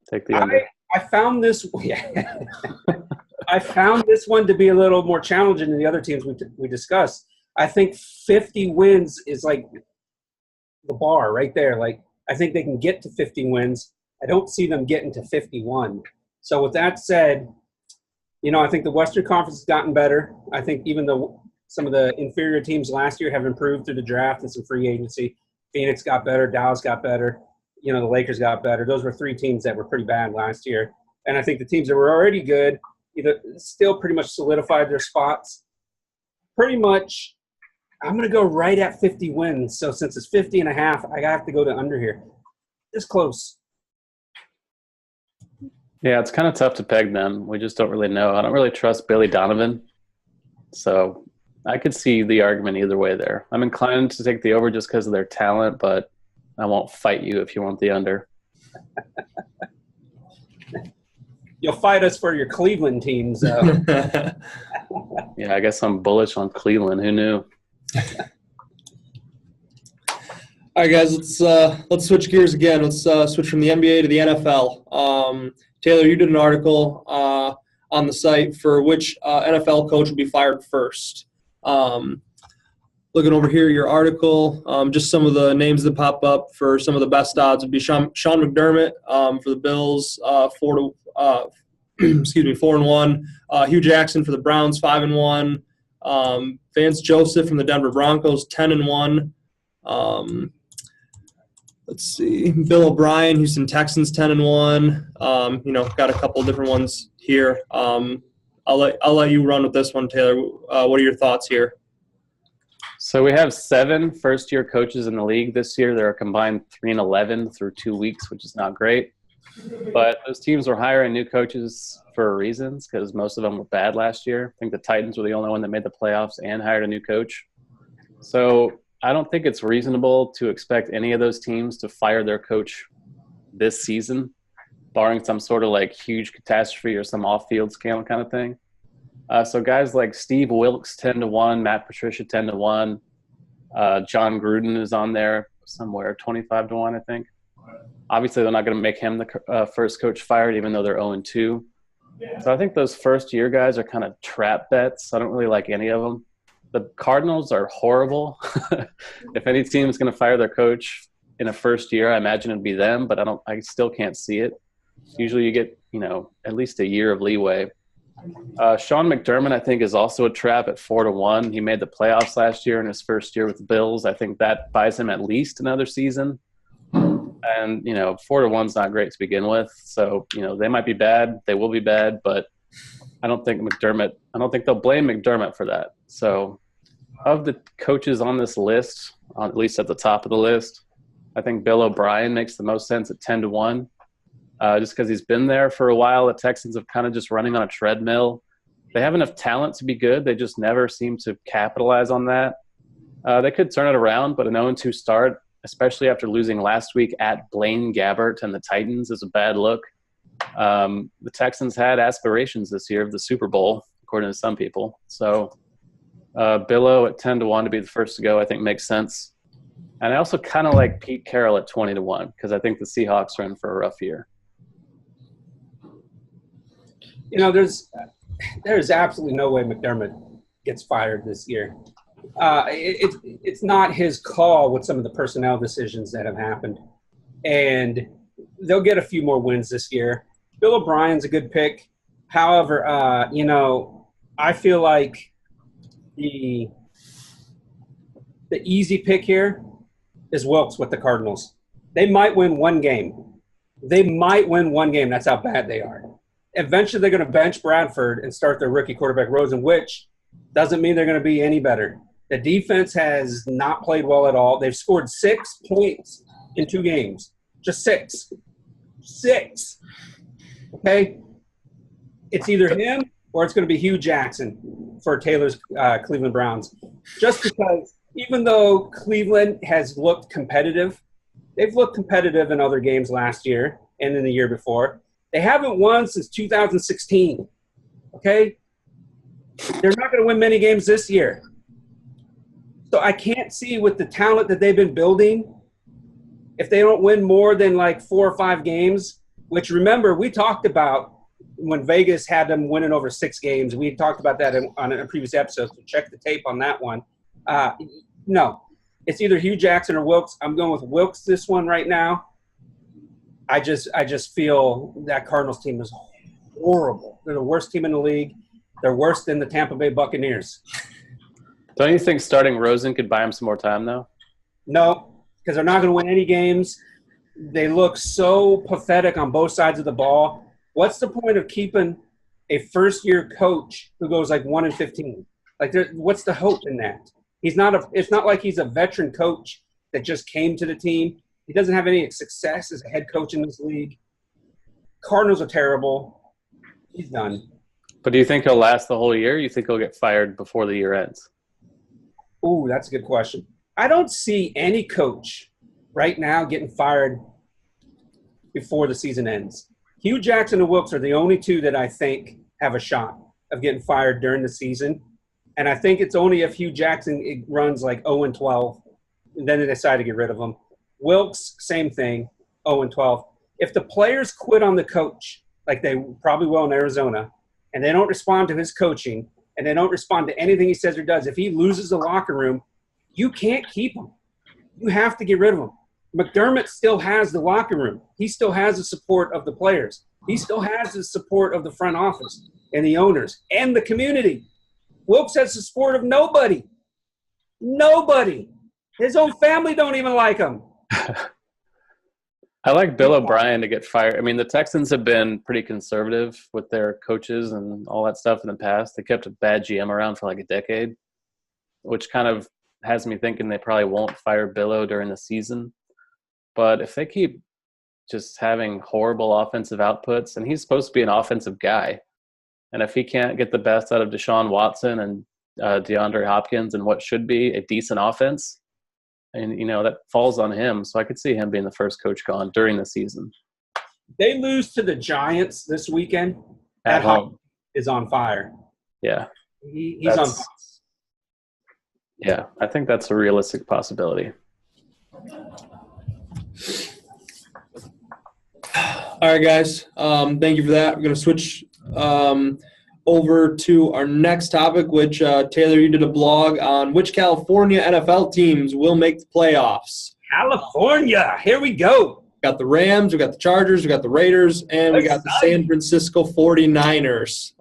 take the under. I found this I found this one to be a little more challenging than the other teams we discussed. I think 50 wins is like the bar right there. Like, I think they can get to 50 wins. I don't see them getting to 51. So with that said, you know, I think the Western Conference has gotten better. I think even though some of the inferior teams last year have improved through the draft and some free agency. Phoenix got better. Dallas got better. You know, the Lakers got better. Those were three teams that were pretty bad last year. And I think the teams that were already good either still pretty much solidified their spots. Pretty much, I'm going to go right at 50 wins. So since it's 50.5, I have to go to under here. This close. Yeah, it's kind of tough to peg them. We just don't really know. I don't really trust Billy Donovan. So I could see the argument either way there. I'm inclined to take the over just because of their talent, but I won't fight you if you want the under. You'll fight us for your Cleveland teams, though. Yeah, I guess I'm bullish on Cleveland. Who knew? All right, guys, let's switch gears again. Let's switch from the NBA to the NFL. Taylor, you did an article on the site for which NFL coach will be fired first. Looking over here, your article, just some of the names that pop up for some of the best odds would be Sean McDermott for the Bills, 4-1. Hugh Jackson for the Browns, 5-1. Vance Joseph from the Denver Broncos, 10-1. Let's see, Bill O'Brien, Houston Texans, 10-1. You know, got a couple different ones here. I'll let you run with this one, Taylor. What are your thoughts here? So we have 7 first-year coaches in the league this year. They're a combined 3-11 through 2 weeks, which is not great. But those teams were hiring new coaches for reasons because most of them were bad last year. I think the Titans were the only one that made the playoffs and hired a new coach. So I don't think it's reasonable to expect any of those teams to fire their coach this season, barring some sort of like huge catastrophe or some off-field scandal kind of thing. So guys like Steve Wilkes, 10-1, Matt Patricia, 10-1. John Gruden is on there somewhere, 25-1, I think. Obviously, they're not going to make him the first coach fired, even though they're 0-2. So I think those first-year guys are kind of trap bets. I don't really like any of them. The Cardinals are horrible. If any team is going to fire their coach in a first year, I imagine it'd be them, but I still can't see it. Usually you get, at least a year of leeway. Sean McDermott, I think, is also a trap at 4-1. He made the playoffs last year in his first year with the Bills. I think that buys him at least another season. And, 4-1's not great to begin with. So, they might be bad. They will be bad. But I don't think they'll blame McDermott for that. So of the coaches on this list, at least at the top of the list, I think Bill O'Brien makes the most sense at 10-1. Just because he's been there for a while. The Texans have kind of just running on a treadmill. They have enough talent to be good. They just never seem to capitalize on that. They could turn it around, but an 0-2 start, especially after losing last week at Blaine Gabbert and the Titans, is a bad look. The Texans had aspirations this year of the Super Bowl, according to some people. So Billo at 10-1 to be the first to go, I think makes sense. And I also kind of like Pete Carroll at 20-1 because I think the Seahawks are in for a rough year. There's absolutely no way McDermott gets fired this year. It's not his call with some of the personnel decisions that have happened. And they'll get a few more wins this year. Bill O'Brien's a good pick. However, I feel like the easy pick here is Wilkes with the Cardinals. They might win one game. That's how bad they are. Eventually, they're going to bench Bradford and start their rookie quarterback Rosen, which doesn't mean they're going to be any better. The defense has not played well at all. They've scored 6 points in 2 games. Just 6. 6. Okay? It's either him or it's going to be Hugh Jackson for Taylor's Cleveland Browns. Just because even though Cleveland has looked competitive, they've looked competitive in other games last year and in the year before. They haven't won since 2016, okay? They're not going to win many games this year. So I can't see with the talent that they've been building, if they don't win more than like 4 or 5 games, which remember we talked about when Vegas had them winning over 6 games. We talked about that on a previous episode, so check the tape on that one. No, it's either Hugh Jackson or Wilkes. I'm going with Wilkes this one right now. I just feel that Cardinals team is horrible. They're the worst team in the league. They're worse than the Tampa Bay Buccaneers. Don't you think starting Rosen could buy him some more time, though? No, because they're not going to win any games. They look so pathetic on both sides of the ball. What's the point of keeping a first-year coach who goes like 1-15? Like, what's the hope in that? It's not like he's a veteran coach that just came to the team. He doesn't have any success as a head coach in this league. Cardinals are terrible. He's done. But do you think he'll last the whole year? You think he'll get fired before the year ends? Ooh, that's a good question. I don't see any coach right now getting fired before the season ends. Hugh Jackson and Wilkes are the only 2 that I think have a shot of getting fired during the season. And I think it's only if Hugh Jackson runs like 0-12, and then they decide to get rid of him. Wilkes, same thing, 0-12. If the players quit on the coach, like they probably will in Arizona, and they don't respond to his coaching, and they don't respond to anything he says or does, if he loses the locker room, you can't keep him. You have to get rid of him. McDermott still has the locker room. He still has the support of the players. He still has the support of the front office and the owners and the community. Wilkes has the support of nobody. Nobody. His own family don't even like him. I like Bill O'Brien to get fired. I mean, the Texans have been pretty conservative with their coaches and all that stuff in the past. They kept a bad GM around for like a decade, which kind of has me thinking they probably won't fire Billo during the season. But if they keep just having horrible offensive outputs, and he's supposed to be an offensive guy, and if he can't get the best out of Deshaun Watson and DeAndre Hopkins and what should be a decent offense, and, that falls on him. So I could see him being the first coach gone during the season. They lose to the Giants this weekend. At home. Is on fire. Yeah. He's on fire. Yeah, I think that's a realistic possibility. All right, guys. Thank you for that. We're going to switch over to our next topic, which, Taylor, you did a blog on which California NFL teams will make the playoffs. California. Here we go. Got the Rams, we got the Chargers, we got the Raiders, and we got the San Francisco 49ers.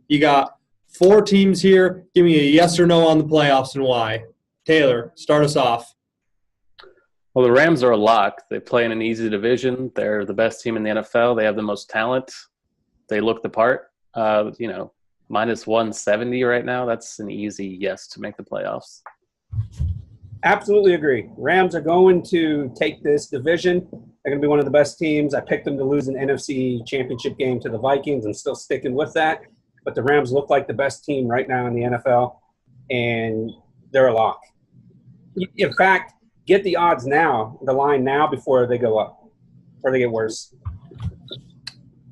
You got 4 teams here. Give me a yes or no on the playoffs and why. Taylor, start us off. Well, the Rams are a lock. They play in an easy division. They're the best team in the NFL. They have the most talent. They look the part. Minus 170 right now. That's an easy yes to make the playoffs. Absolutely agree. Rams are going to take this division. They're going to be one of the best teams. I picked them to lose an NFC championship game to the Vikings and still sticking with that. But the Rams look like the best team right now in the NFL, and they're a lock. In fact, get the odds now, the line now before they go up, before they get worse.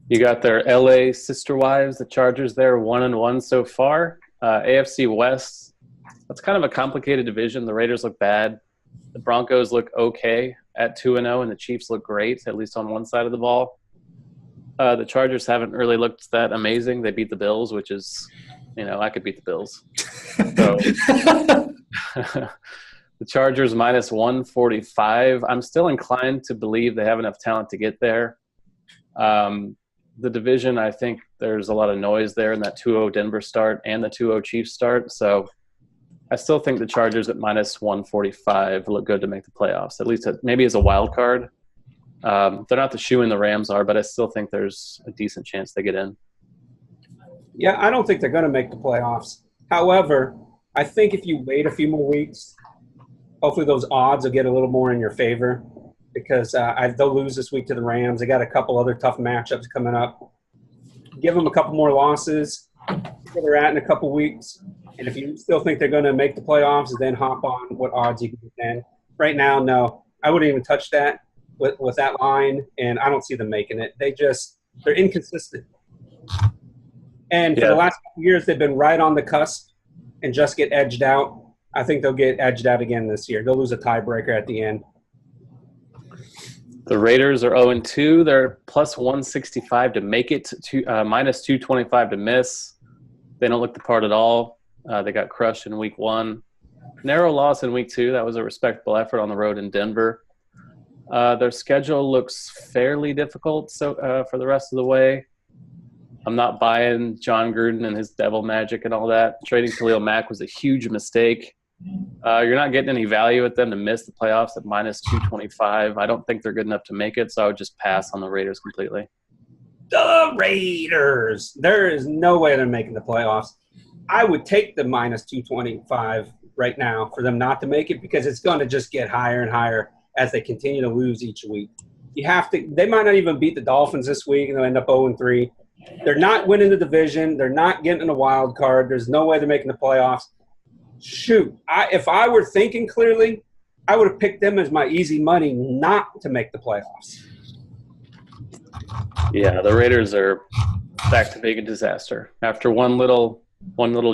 You got their LA sister wives, the Chargers there, 1-1 so far. AFC West, that's kind of a complicated division. The Raiders look bad. The Broncos look okay at 2-0, and the Chiefs look great, at least on one side of the ball. The Chargers haven't really looked that amazing. They beat the Bills, which is, I could beat the Bills. So the Chargers minus 145. I'm still inclined to believe they have enough talent to get there. The division, I think there's a lot of noise there in that 2-0 Denver start and the 2-0 Chiefs start. So I still think the Chargers at minus 145 look good to make the playoffs, at least maybe as a wild card. They're not the shoe-in the Rams are, but I still think there's a decent chance they get in. Yeah, I don't think they're going to make the playoffs. However, I think if you wait a few more weeks, hopefully those odds will get a little more in your favor because they'll lose this week to the Rams. They got a couple other tough matchups coming up. Give them a couple more losses, where they're at in a couple weeks. And if you still think they're going to make the playoffs, then hop on what odds you can get then. Right now, no. I wouldn't even touch that with that line, and I don't see them making it. They're inconsistent. And for the last couple years, they've been right on the cusp and just get edged out. I think they'll get edged out again this year. They'll lose a tiebreaker at the end. The Raiders are 0-2. They're plus 165 to make it, minus 225 to miss. They don't look the part at all. They got crushed in week 1. Narrow loss in week 2. That was a respectable effort on the road in Denver. Their schedule looks fairly difficult for the rest of the way. I'm not buying John Gruden and his devil magic and all that. Trading Khalil Mack was a huge mistake. You're not getting any value at them to miss the playoffs at minus 225. I don't think they're good enough to make it, so I would just pass on the Raiders completely. The Raiders! There is no way they're making the playoffs. I would take the minus 225 right now for them not to make it because it's going to just get higher and higher as they continue to lose each week. They might not even beat the Dolphins this week and they'll end up 0-3. They're not winning the division. They're not getting a wild card. There's no way they're making the playoffs. Shoot, if I were thinking clearly, I would have picked them as my easy money not to make the playoffs. Yeah, the Raiders are back to being a disaster. After one little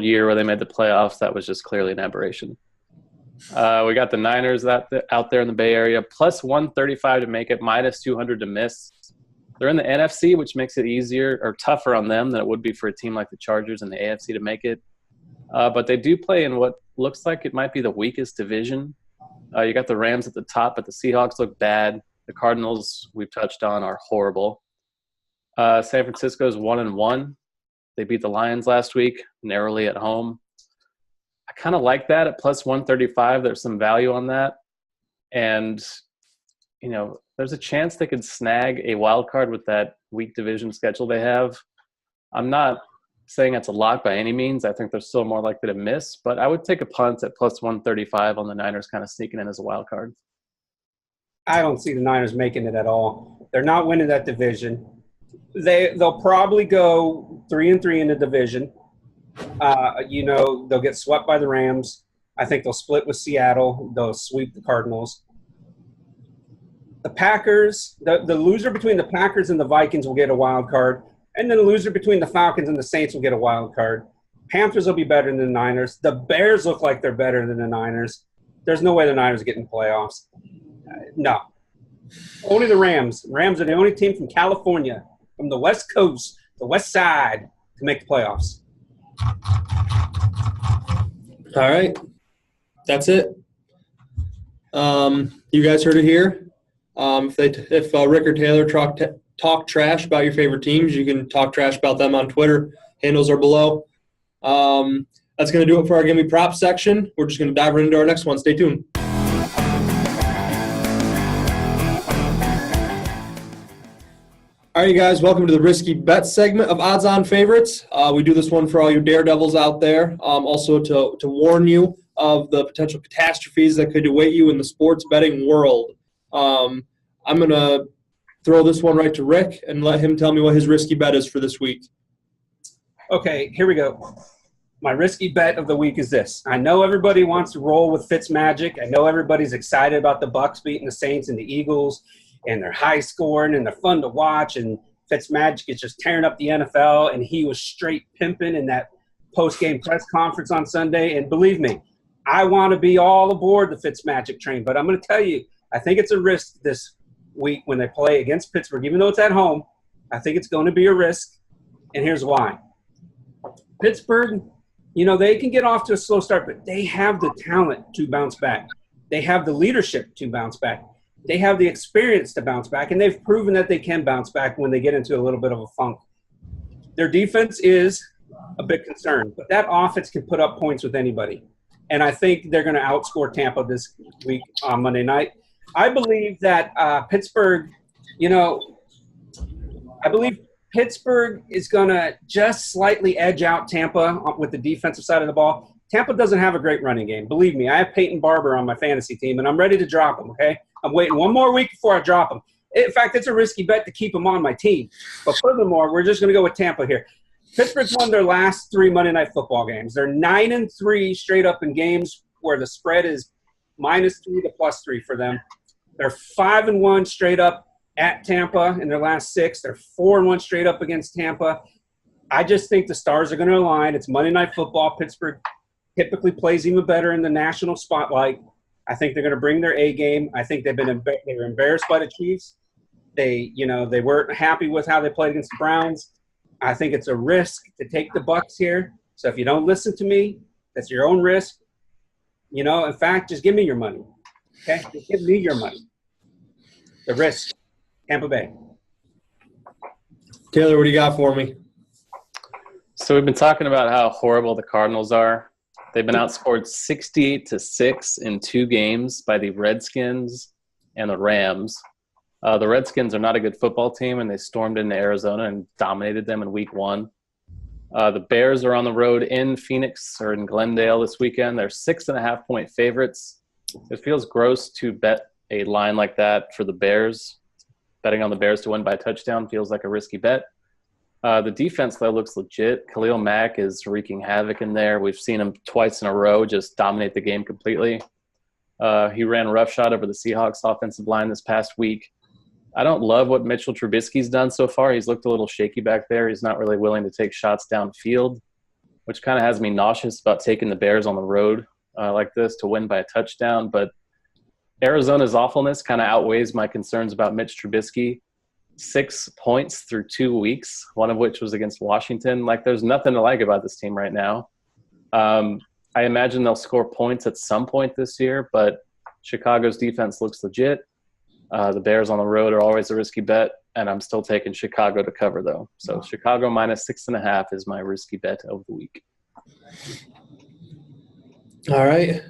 year where they made the playoffs, that was just clearly an aberration. We got the Niners out there in the Bay Area, plus 135 to make it, minus 200 to miss. They're in the NFC, which makes it easier or tougher on them than it would be for a team like the Chargers in the AFC to make it. But they do play in what looks like it might be the weakest division. You got the Rams at the top, but the Seahawks look bad. The Cardinals, we've touched on, are horrible. San Francisco's 1-1. They beat the Lions last week, narrowly at home. I kind of like that at plus 135. There's some value on that. And, there's a chance they could snag a wild card with that weak division schedule they have. I'm not saying it's a lock by any means. I think they're still more likely to miss, but I would take a punt at plus 135 on the Niners kind of sneaking in as a wild card. I don't see the Niners making it at all. They're not winning that division. They'll probably go 3-3 in the division. They'll get swept by the Rams. I think they'll split with Seattle. They'll sweep the Cardinals. The Packers, the loser between the Packers and the Vikings will get a wild card. And then the loser between the Falcons and the Saints will get a wild card. Panthers will be better than the Niners. The Bears look like they're better than the Niners. There's no way the Niners get in the playoffs. No. Only the Rams. Rams are the only team from California, from the West Coast, the West Side, to make the playoffs. All right. That's it. You guys heard it here. If Rick or Taylor talk trash about your favorite teams, you can talk trash about them on Twitter. Handles are below. That's going to do it for our Give Me Props section. We're just going to dive right into our next one. Stay tuned. All right, you guys, welcome to the Risky Bet segment of Odds On Favorites. We do this one for all you daredevils out there, also to warn you of the potential catastrophes that could await you in the sports betting world. I'm going to throw this one right to Rick and let him tell me what his risky bet is for this week. Okay, here we go. My risky bet of the week is this. I know everybody wants to roll with Fitzmagic. I know everybody's excited about the Bucs beating the Saints and the Eagles, and they're high scoring and they're fun to watch. And Fitzmagic is just tearing up the NFL, and he was straight pimping in that post-game press conference on Sunday. And believe me, I want to be all aboard the Fitzmagic train. But I'm going to tell you, I think it's a risk this week when they play against Pittsburgh. Even though it's at home, I think it's going to be a risk, and here's why. Pittsburgh, they can get off to a slow start, but they have the talent to bounce back. They have the leadership to bounce back. They have the experience to bounce back, and they've proven that they can bounce back when they get into a little bit of a funk. Their defense is a bit concerned, but that offense can put up points with anybody. And I think they're going to outscore Tampa this week on Monday night. I believe that Pittsburgh, Pittsburgh is going to just slightly edge out Tampa with the defensive side of the ball. Tampa doesn't have a great running game. Believe me, I have Peyton Barber on my fantasy team, and I'm ready to drop him, okay? I'm waiting one more week before I drop him. In fact, it's a risky bet to keep him on my team. But furthermore, we're just going to go with Tampa here. Pittsburgh's won their last 3 Monday Night Football games. They're 9-3 straight up in games where the spread is -3 to +3 for them. They're 5-1 straight up at Tampa in their last 6. They're 4-1 straight up against Tampa. I just think the stars are going to align. It's Monday Night Football. Pittsburgh typically plays even better in the national spotlight. I think they're going to bring their A game. I think they were embarrassed by the Chiefs. They weren't happy with how they played against the Browns. I think it's a risk to take the Bucs here. So if you don't listen to me, that's your own risk. In fact, just give me your money. Okay? Just give me your money. The risk. Tampa Bay. Taylor, what do you got for me? So we've been talking about how horrible the Cardinals are. They've been outscored 68-6 in 2 games by the Redskins and the Rams. The Redskins are not a good football team, and they stormed into Arizona and dominated them in week 1. The Bears are on the road in Phoenix or in Glendale this weekend. They're 6.5-point favorites. It feels gross to bet a line like that for the Bears. Betting on the Bears to win by a touchdown feels like a risky bet. The defense, though, looks legit. Khalil Mack is wreaking havoc in there. We've seen him twice in a row just dominate the game completely. He ran roughshod over the Seahawks offensive line this past week. I don't love what Mitchell Trubisky's done so far. He's looked a little shaky back there. He's not really willing to take shots downfield, which kind of has me nauseous about taking the Bears on the road like this to win by a touchdown. But Arizona's awfulness kind of outweighs my concerns about Mitch Trubisky. 6 points through 2 weeks, one of which was against Washington. There's nothing to like about this team right now. I imagine they'll score points at some point this year, but Chicago's defense looks legit. The Bears on the road are always a risky bet, and I'm still taking Chicago to cover, though. So Chicago -6.5 is my risky bet of the week. All right.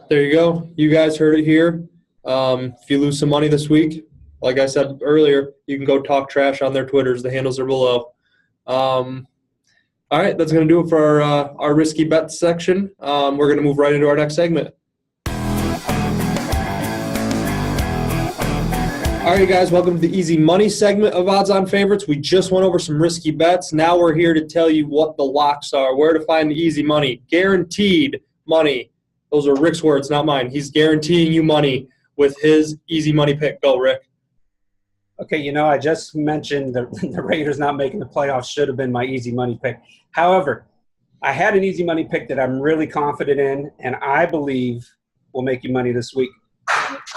There you go. You guys heard it here. If you lose some money this week, like I said earlier, you can go talk trash on their Twitters. The handles are below. All right, that's going to do it for our risky bet section. We're going to move right into our next segment. All right, guys, welcome to the Easy Money segment of Odds On Favorites. We just went over some risky bets. Now we're here to tell you what the locks are, where to find the easy money, guaranteed money. Those are Rick's words, not mine. He's guaranteeing you money with his easy money pick. Go, Rick. Okay, I just mentioned the Raiders not making the playoffs should have been my easy money pick. However, I had an easy money pick that I'm really confident in, and I believe will make you money this week.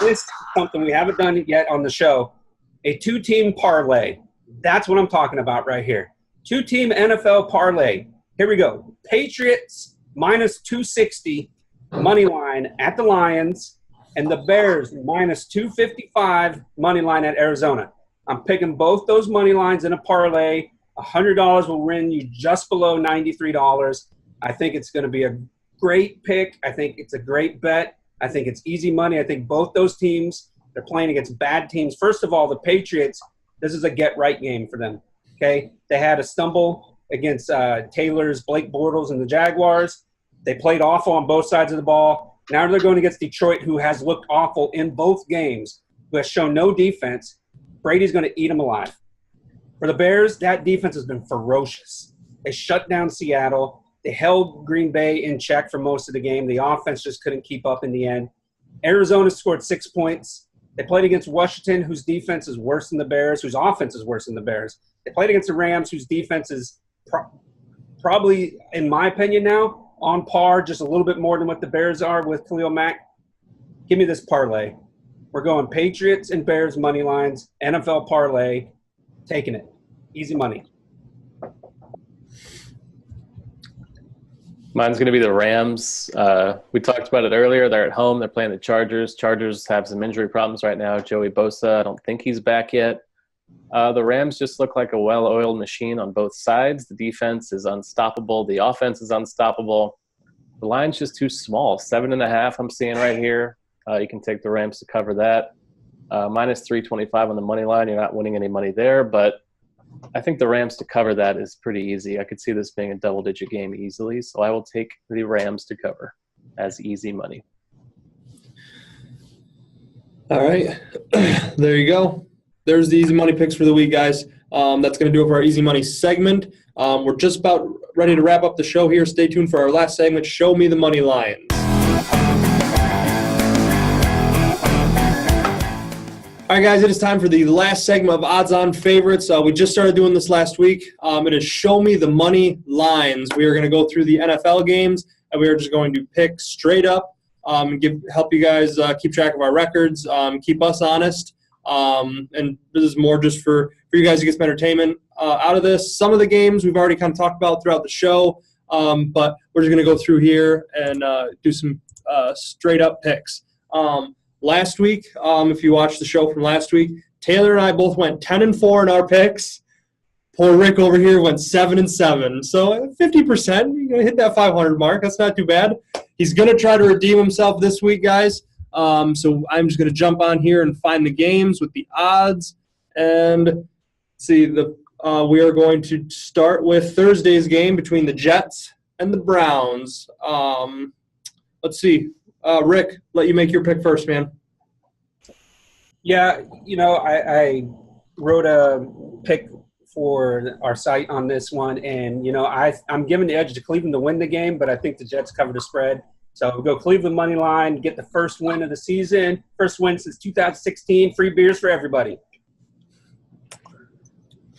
This is something we haven't done yet on the show, a 2-team parlay. That's what I'm talking about right here. 2-team NFL parlay. Here we go. Patriots -260 money line at the Lions, and the Bears minus 255 money line at Arizona. I'm picking both those money lines in a parlay. $100 will win you just below $93. I think it's going to be a great pick. I think it's a great bet. I think it's easy money. I think both those teams, they're playing against bad teams. First of all, the Patriots, this is a get-right game for them, okay? They had a stumble against Taylor's Blake Bortles and the Jaguars. They played awful on both sides of the ball. Now they're going against Detroit, who has looked awful in both games, who has shown no defense. Brady's going to eat them alive. For the Bears, that defense has been ferocious. They shut down Seattle. They held Green Bay in check for most of the game. The offense just couldn't keep up in the end. Arizona scored 6 points. They played against Washington, whose defense is worse than the Bears, whose offense is worse than the Bears. They played against the Rams, whose defense is probably, in my opinion now, on par, just a little bit more than what the Bears are with Khalil Mack. Give me this parlay. We're going Patriots and Bears money lines, NFL parlay, taking it. Easy money. Mine's going to be the Rams. We talked about it earlier. They're at home. They're playing the Chargers. Chargers have some injury problems right now. Joey Bosa, I don't think he's back yet. The Rams just look like a well-oiled machine on both sides. The defense is unstoppable. The offense is unstoppable. The line's just too small. 7.5 I'm seeing right here. You can take the Rams to cover that. Minus 325 on the money line. You're not winning any money there, but I think the Rams to cover that is pretty easy. I could see this being a double-digit game easily, so I will take the Rams to cover as easy money. All right. There you go. There's the easy money picks for the week, guys. That's going to do it for our easy money segment. We're just about ready to wrap up the show here. Stay tuned for our last segment, Show Me the Money Lions. All right, guys, it is time for the last segment of Odds On Favorites. We just started doing this last week. It is Show Me the Money Lines. We are going to go through the NFL games, and we are just going to pick straight up and help you guys keep track of our records, keep us honest. And this is more just for you guys to get some entertainment out of this. Some of the games we've already kind of talked about throughout the show, but we're just going to go through here and do some straight-up picks. Last week, if you watched the show from last week, Taylor and I both went 10-4 in our picks. Poor Rick over here went 7-7. So 50%, you're going to hit that 500 mark. That's not too bad. He's going to try to redeem himself this week, guys. So I'm just going to jump on here and find the games with the odds. And see, we are going to start with Thursday's game between the Jets and the Browns. Let's see. Rick, let you make your pick first, man. Yeah, I wrote a pick for our site on this one, and, I'm giving the edge to Cleveland to win the game, but I think the Jets cover the spread. So we'll go Cleveland money line, get the first win of the season, first win since 2016, free beers for everybody.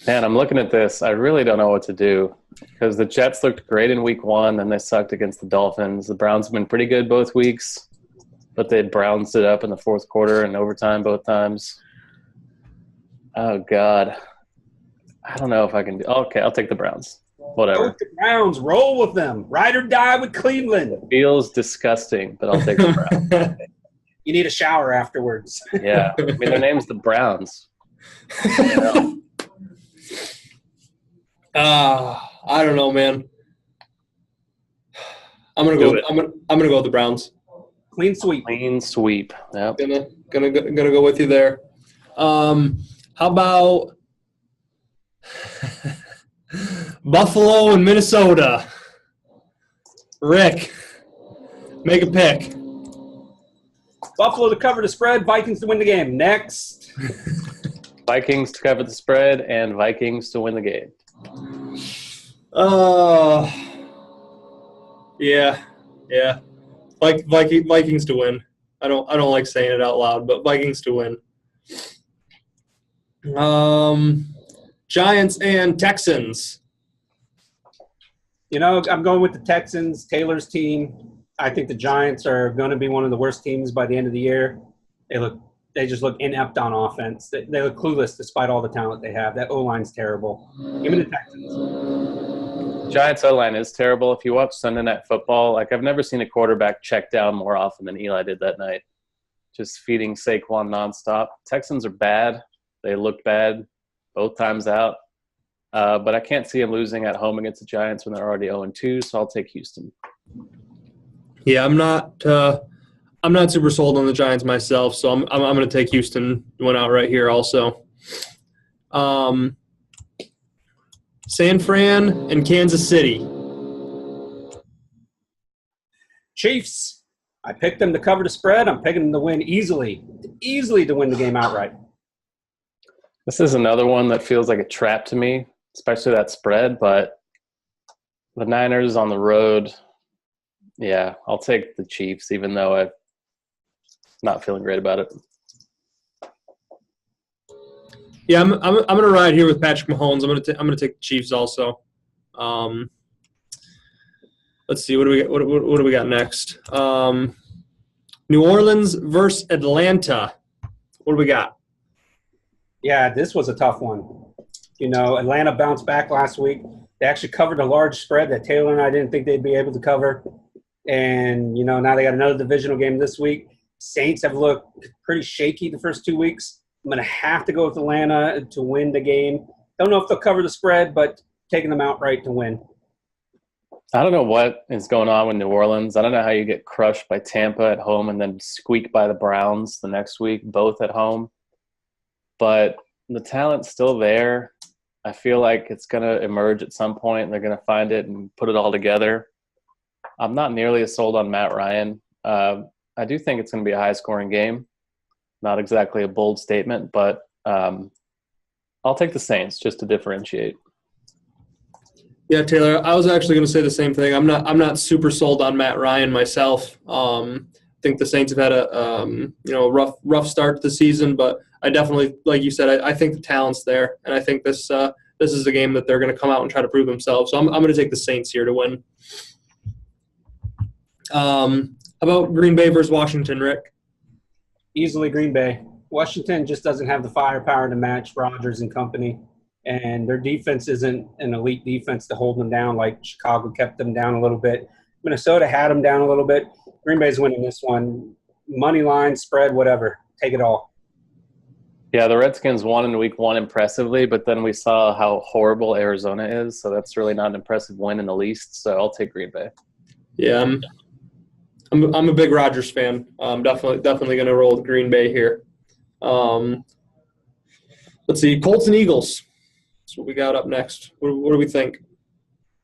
Man, I'm looking at this. I really don't know what to do because the Jets looked great in week 1, and they sucked against the Dolphins. The Browns have been pretty good both weeks, but they Browns it up in the fourth quarter and overtime both times. Oh, God. I don't know if I can do – okay, I'll take the Browns. Whatever. Go with the Browns. Roll with them. Ride or die with Cleveland. It feels disgusting, but I'll take the Browns. You need a shower afterwards. Yeah. I mean, their name's the Browns. I don't know, man. I'm gonna go with the Browns. Clean sweep. Clean sweep. Yep. Gonna go with you there. How about Buffalo and Minnesota? Rick, make a pick. Buffalo to cover the spread, Vikings to win the game. Next. Vikings to cover the spread and Vikings to win the game. Yeah. Vikings to win. I don't like saying it out loud, but Vikings to win. Giants and Texans. I'm going with the Texans, Taylor's team. I think the Giants are going to be one of the worst teams by the end of the year. They just look inept on offense. They look clueless despite all the talent they have. That O-line's terrible. Give me the Texans. Giants O-line is terrible. If you watch Sunday Night Football, I've never seen a quarterback check down more often than Eli did that night. just feeding Saquon nonstop. Texans are bad. They looked bad both times out. But I can't see them losing at home against the Giants when they're already 0-2, so I'll take Houston. Yeah, I'm not super sold on the Giants myself, so I'm going to take Houston win out right here also. San Fran and Kansas City. Chiefs. I picked them to cover the spread. I'm picking them to win easily to win the game outright. This is another one that feels like a trap to me, especially that spread, but the Niners on the road, yeah, I'll take the Chiefs, even though I'm not feeling great about it. Yeah, I'm going to ride here with Patrick Mahomes. I'm going to take the Chiefs also. Let's see, what do we got next? New Orleans versus Atlanta. What do we got? Yeah, this was a tough one. Atlanta bounced back last week. They actually covered a large spread that Taylor and I didn't think they'd be able to cover. And, now they got another divisional game this week. Saints have looked pretty shaky the first 2 weeks. I'm going to have to go with Atlanta to win the game. Don't know if they'll cover the spread, but taking them outright to win. I don't know what is going on with New Orleans. I don't know how you get crushed by Tampa at home and then squeak by the Browns the next week, both at home. But the talent's still there. I feel like it's going to emerge at some point, and they're going to find it and put it all together. I'm not nearly as sold on Matt Ryan. I do think it's going to be a high-scoring game. Not exactly a bold statement, but I'll take the Saints just to differentiate. Yeah, Taylor, I was actually going to say the same thing. I'm not super sold on Matt Ryan myself. I think the Saints have had a rough start to the season, but I definitely, like you said, I think the talent's there, and I think this is a game that they're going to come out and try to prove themselves. So I'm going to take the Saints here to win. About Green Bay versus Washington, Rick? Easily Green Bay. Washington just doesn't have the firepower to match Rodgers and company, and their defense isn't an elite defense to hold them down like Chicago kept them down a little bit. Minnesota had them down a little bit. Green Bay's winning this one. Money line, spread, whatever. Take it all. Yeah, the Redskins won in week 1 impressively, but then we saw how horrible Arizona is, so that's really not an impressive win in the least, so I'll take Green Bay. Yeah, I'm a big Rodgers fan. I'm definitely going to roll with Green Bay here. Let's see, Colts and Eagles. That's what we got up next. What do we think?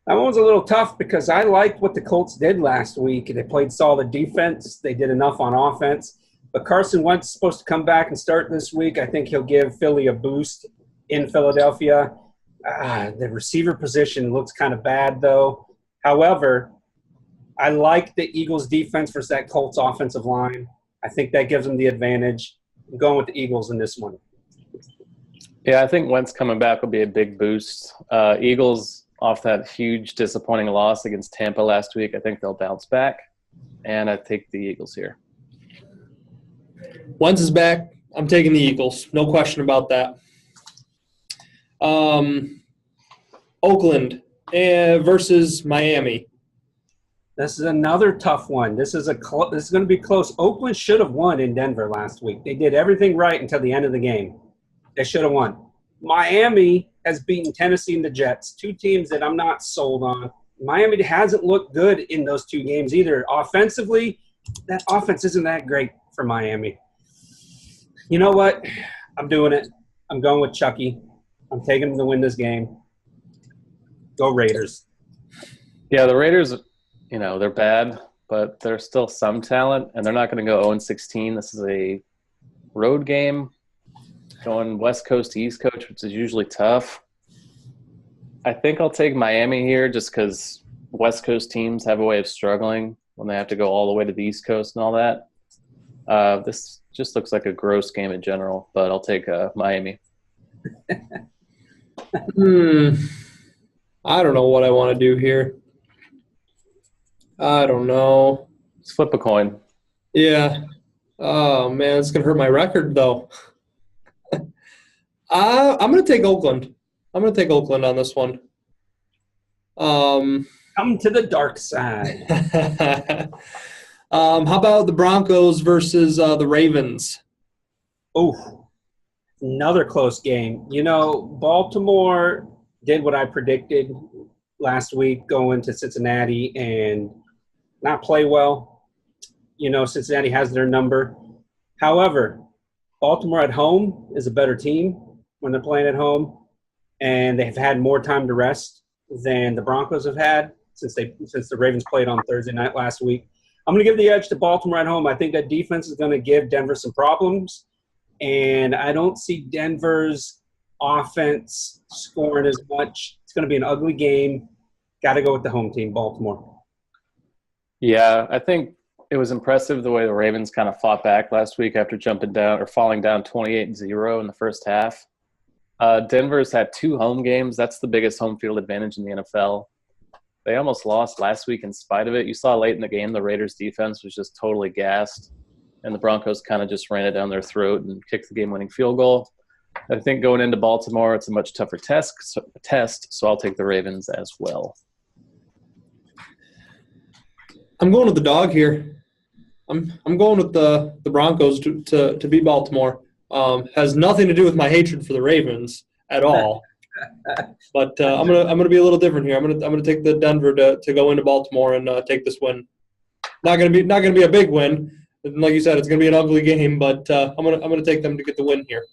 That one was a little tough because I liked what the Colts did last week. They played solid defense. They did enough on offense. But Carson Wentz is supposed to come back and start this week. I think he'll give Philly a boost in Philadelphia. The receiver position looks kind of bad, though. However, I like the Eagles' defense versus that Colts offensive line. I think that gives them the advantage. I'm going with the Eagles in this one. Yeah, I think Wentz coming back will be a big boost. Eagles, off that huge disappointing loss against Tampa last week, I think they'll bounce back, and I take the Eagles here. Wentz is back. I'm taking the Eagles. No question about that. Oakland versus Miami. This is another tough one. This is going to be close. Oakland should have won in Denver last week. They did everything right until the end of the game. They should have won. Miami has beaten Tennessee and the Jets, two teams that I'm not sold on. Miami hasn't looked good in those two games either. Offensively, that offense isn't that great for Miami. You know what? I'm doing it. I'm going with Chucky. I'm taking them to win this game. Go Raiders. Yeah, the Raiders, they're bad, but there's still some talent, and they're not going to go 0-16. This is a road game going West Coast to East Coast, which is usually tough. I think I'll take Miami here just because West Coast teams have a way of struggling when they have to go all the way to the East Coast and all that. This just looks like a gross game in general, but I'll take Miami. I don't know what I want to do here. I don't know. Let's flip a coin. Yeah. Oh, man, it's going to hurt my record, though. I'm going to take Oakland. I'm going to take Oakland on this one. Come to the dark side. How about the Broncos versus the Ravens? Oh, another close game. Baltimore did what I predicted last week, going to Cincinnati and not play well. Cincinnati has their number. However, Baltimore at home is a better team when they're playing at home, and they've had more time to rest than the Broncos have had since the Ravens played on Thursday night last week. I'm going to give the edge to Baltimore at home. I think that defense is going to give Denver some problems, and I don't see Denver's offense scoring as much. It's going to be an ugly game. Got to go with the home team, Baltimore. Yeah, I think it was impressive the way the Ravens kind of fought back last week after jumping down or falling down 28-0 in the first half. Denver's had 2 home games. That's the biggest home field advantage in the NFL. They almost lost last week in spite of it. You saw late in the game the Raiders' defense was just totally gassed, and the Broncos kind of just ran it down their throat and kicked the game-winning field goal. I think going into Baltimore, it's a much tougher test, so I'll take the Ravens as well. I'm going with the dog here. I'm going with the Broncos to beat Baltimore. Has nothing to do with my hatred for the Ravens at all. But I'm gonna be a little different here. I'm gonna take the Denver to go into Baltimore and take this win. Not gonna be a big win. Like you said, it's gonna be an ugly game, but I'm gonna take them to get the win here.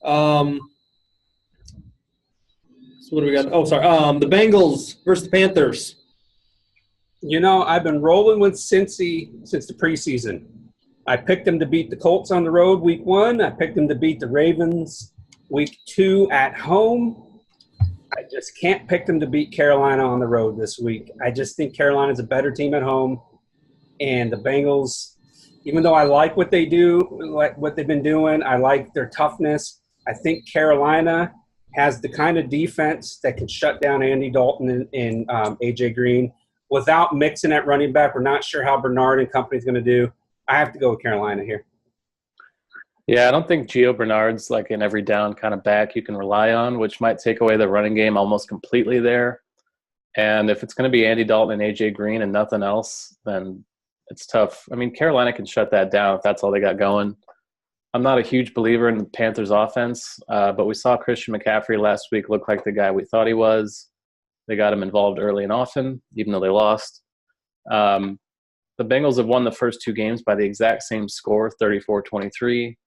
So what do we got? Oh, sorry. The Bengals versus the Panthers. I've been rolling with Cincy since the preseason. I picked them to beat the Colts on the road week 1. I picked them to beat the Ravens week 2 at home. I just can't pick them to beat Carolina on the road this week. I just think Carolina's a better team at home. And the Bengals, even though I like what they do, like what they've been doing, I like their toughness. I think Carolina has the kind of defense that can shut down Andy Dalton and A.J. Green. Without Mixon at running back, we're not sure how Bernard and company is going to do. I have to go with Carolina here. Yeah, I don't think Gio Bernard's like an every down kind of back you can rely on, which might take away the running game almost completely there. And if it's going to be Andy Dalton and A.J. Green and nothing else, then it's tough. I mean, Carolina can shut that down if that's all they got going. I'm not a huge believer in the Panthers' offense, but we saw Christian McCaffrey last week look like the guy we thought he was. They got him involved early and often, even though they lost. The Bengals have won the first 2 games by the exact same score, 34-23,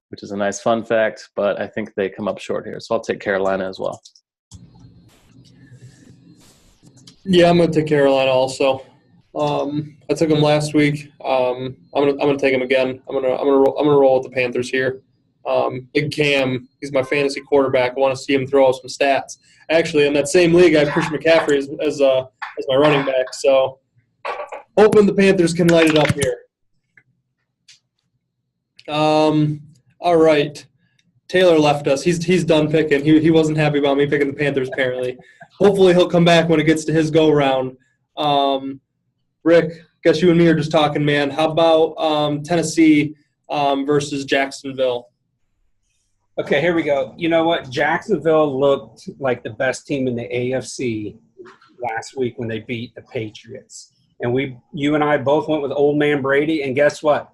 which is a nice fun fact, but I think they come up short here. So I'll take Carolina as well. Yeah, I'm going to take Carolina also. I took them last week. I'm gonna take them again. I'm gonna roll with the Panthers here. Big Cam, he's my fantasy quarterback. I want to see him throw some stats. Actually, in that same league, I have Christian McCaffrey as my running back. So, hoping the Panthers can light it up here. All right. Taylor left us. He's done picking. He wasn't happy about me picking the Panthers, apparently. Hopefully he'll come back when it gets to his go-round. Rick, guess you and me are just talking, man. How about Tennessee versus Jacksonville? Okay, here we go. You know what? Jacksonville looked like the best team in the AFC last week when they beat the Patriots. And you and I both went with old man Brady, and guess what?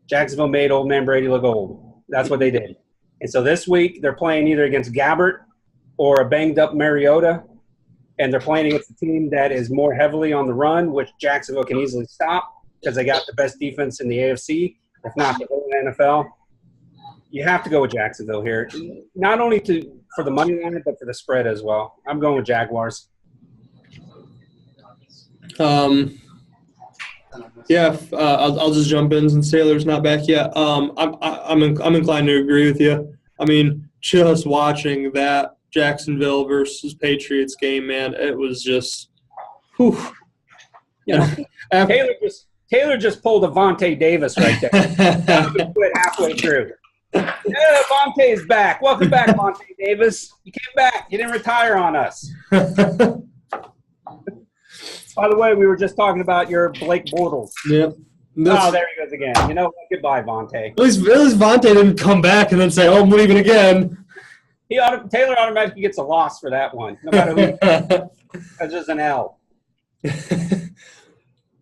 Jacksonville made old man Brady look old. That's what they did. And so this week they're playing either against Gabbert or a banged-up Mariota, and they're playing against a team that is more heavily on the run, which Jacksonville can easily stop because they got the best defense in the AFC, if not the whole NFL. You have to go with Jacksonville here, not only for the money line, but for the spread as well. I'm going with Jaguars. Yeah, I'll just jump in since Taylor's not back yet. I'm inclined to agree with you. I mean, just watching that Jacksonville versus Patriots game, man, it was just, whew. Yeah. Taylor just pulled a Vontae Davis right there. Quit halfway through. Yeah, Vontae is back. Welcome back, Vontae Davis. You came back. You didn't retire on us. By the way, we were just talking about your Blake Bortles. Yep. Oh, there he goes again. You know, goodbye, Vontae. At least Vontae didn't come back and then say, "Oh, I'm leaving again." Taylor automatically gets a loss for that one, no matter who. That's just an L.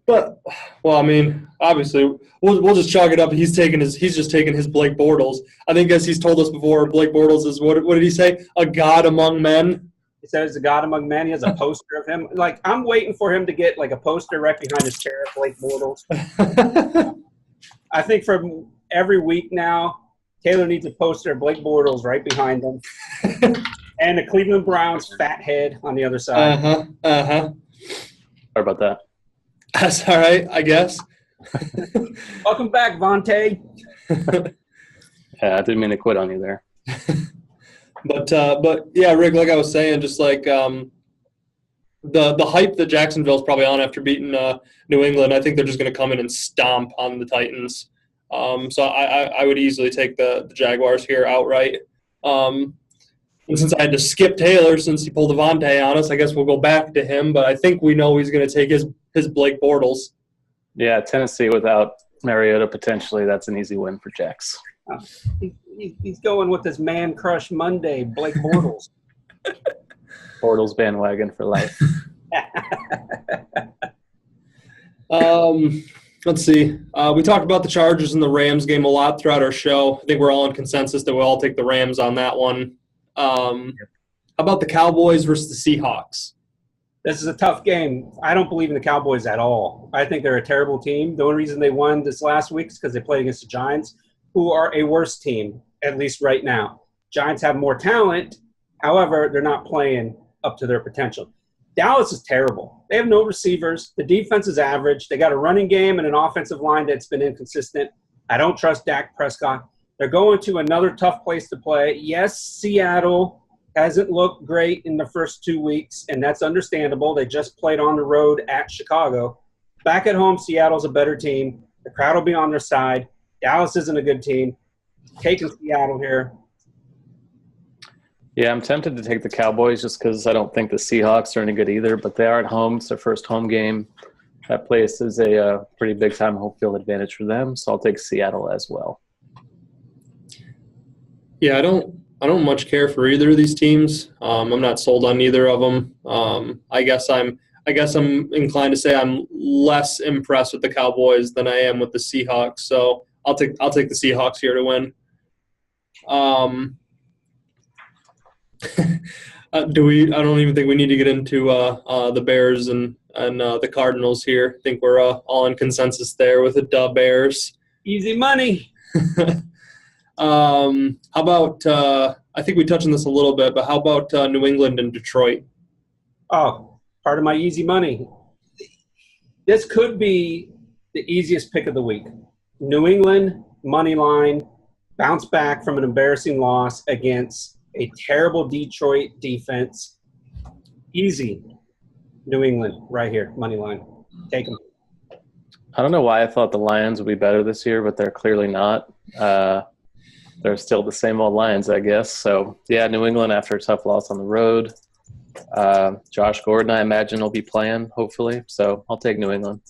But, well, I mean, obviously, we'll just chalk it up. He's just taking his Blake Bortles. I think, as he's told us before, Blake Bortles is what did he say? A god among men. He says the God among men. He has a poster of him. Like, I'm waiting for him to get like a poster right behind his chair, Blake Bortles. I think from every week now, Taylor needs a poster of Blake Bortles right behind him, and the Cleveland Browns fat head on the other side. Sorry about that. That's all right, I guess. Welcome back, Vontae. Yeah, I didn't mean to quit on you there. But yeah, Rick, like I was saying, just like the hype that Jacksonville's probably on after beating New England, I think they're just going to come in and stomp on the Titans. So I would easily take the Jaguars here outright. And since I had to skip Taylor since he pulled Devontae on us, I guess we'll go back to him. But I think we know he's going to take his Blake Bortles. Yeah, Tennessee without Mariota potentially, that's an easy win for Jax. He's going with his man crush Monday, Blake Bortles. Bortles bandwagon for life. Let's see. We talked about the Chargers and the Rams game a lot throughout our show. I think we're all in consensus that we'll all take the Rams on that one. How about the Cowboys versus the Seahawks? This is a tough game. I don't believe in the Cowboys at all. I think they're a terrible team. The only reason they won this last week is because they played against the Giants, who are a worse team, at least right now. Giants have more talent. However, they're not playing up to their potential. Dallas is terrible. They have no receivers. The defense is average. They got a running game and an offensive line that's been inconsistent. I don't trust Dak Prescott. They're going to another tough place to play. Yes, Seattle hasn't looked great in the first 2 weeks, and that's understandable. They just played on the road at Chicago. Back at home, Seattle's a better team. The crowd will be on their side. Dallas isn't a good team. Taking Seattle here. Yeah, I'm tempted to take the Cowboys just because I don't think the Seahawks are any good either, but they are at home. It's their first home game. That place is a pretty big-time home field advantage for them, so I'll take Seattle as well. Yeah, I don't much care for either of these teams. I'm not sold on either of them. I guess I'm inclined to say I'm less impressed with the Cowboys than I am with the Seahawks. So I'll take the Seahawks here to win. I don't even think we need to get into the Bears and the Cardinals here. I think we're all in consensus there with the Bears. Easy money. How about I think we touched on this a little bit, but how about New England and Detroit? Oh, part of my easy money. This could be the easiest pick of the week. New England, money line, bounce back from an embarrassing loss against a terrible Detroit defense. Easy. New England right here, money line. Take them. I don't know why I thought the Lions would be better this year, but they're clearly not. They're still the same old Lions, I guess. So, yeah, New England after a tough loss on the road. Josh Gordon, I imagine, will be playing, hopefully. So I'll take New England.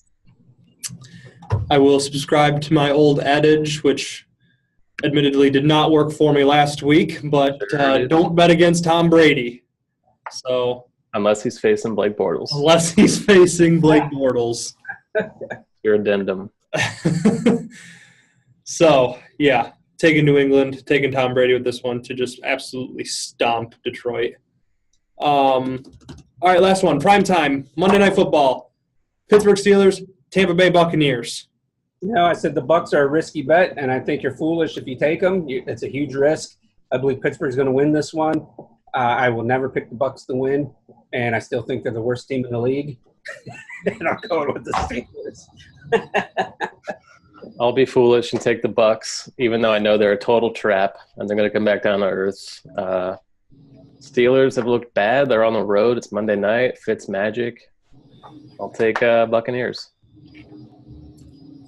I will subscribe to my old adage, which admittedly did not work for me last week, but don't bet against Tom Brady. So unless he's facing Blake Bortles. Your addendum. So, yeah, taking New England, taking Tom Brady with this one to just absolutely stomp Detroit. All right, last one. Primetime, Monday Night Football. Pittsburgh Steelers, Tampa Bay Buccaneers. I said the Bucs are a risky bet, and I think you're foolish if you take them. It's a huge risk. I believe Pittsburgh's going to win this one. I will never pick the Bucs to win, and I still think they're the worst team in the league. And I'm going with the Steelers. I'll be foolish and take the Bucs, even though I know they're a total trap and they're going to come back down to earth. Steelers have looked bad. They're on the road. It's Monday night. Fitz magic. I'll take Buccaneers.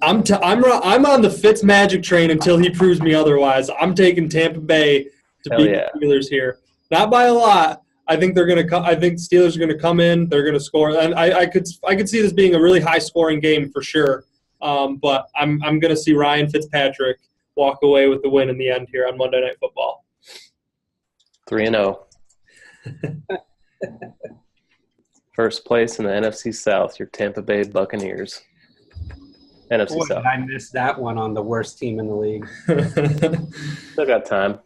I'm on the Fitz magic train until he proves me otherwise. I'm taking Tampa Bay to beat the Steelers here. Not by a lot. I think they're going to. I think Steelers are going to come in. They're going to score, and I could see this being a really high scoring game for sure. But I'm going to see Ryan Fitzpatrick walk away with the win in the end here on Monday Night Football. 3-0. First place in the NFC South, your Tampa Bay Buccaneers. NFC Boy, South. did I missed that one on the worst team in the league. Still got time.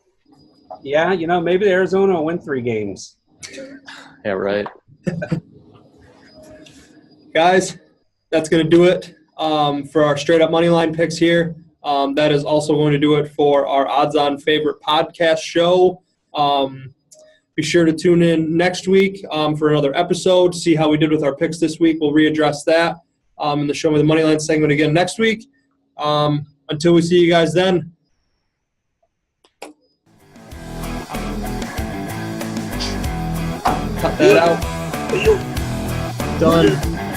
Yeah, maybe Arizona will win 3 games. Yeah, right. Guys, that's going to do it for our straight up money line picks here. That is also going to do it for our odds on favorite podcast show. Be sure to tune in next week for another episode, see how we did with our picks this week. We'll readdress that in the Show Me the Moneyline segment again next week. Until we see you guys then. Cut that out. Done.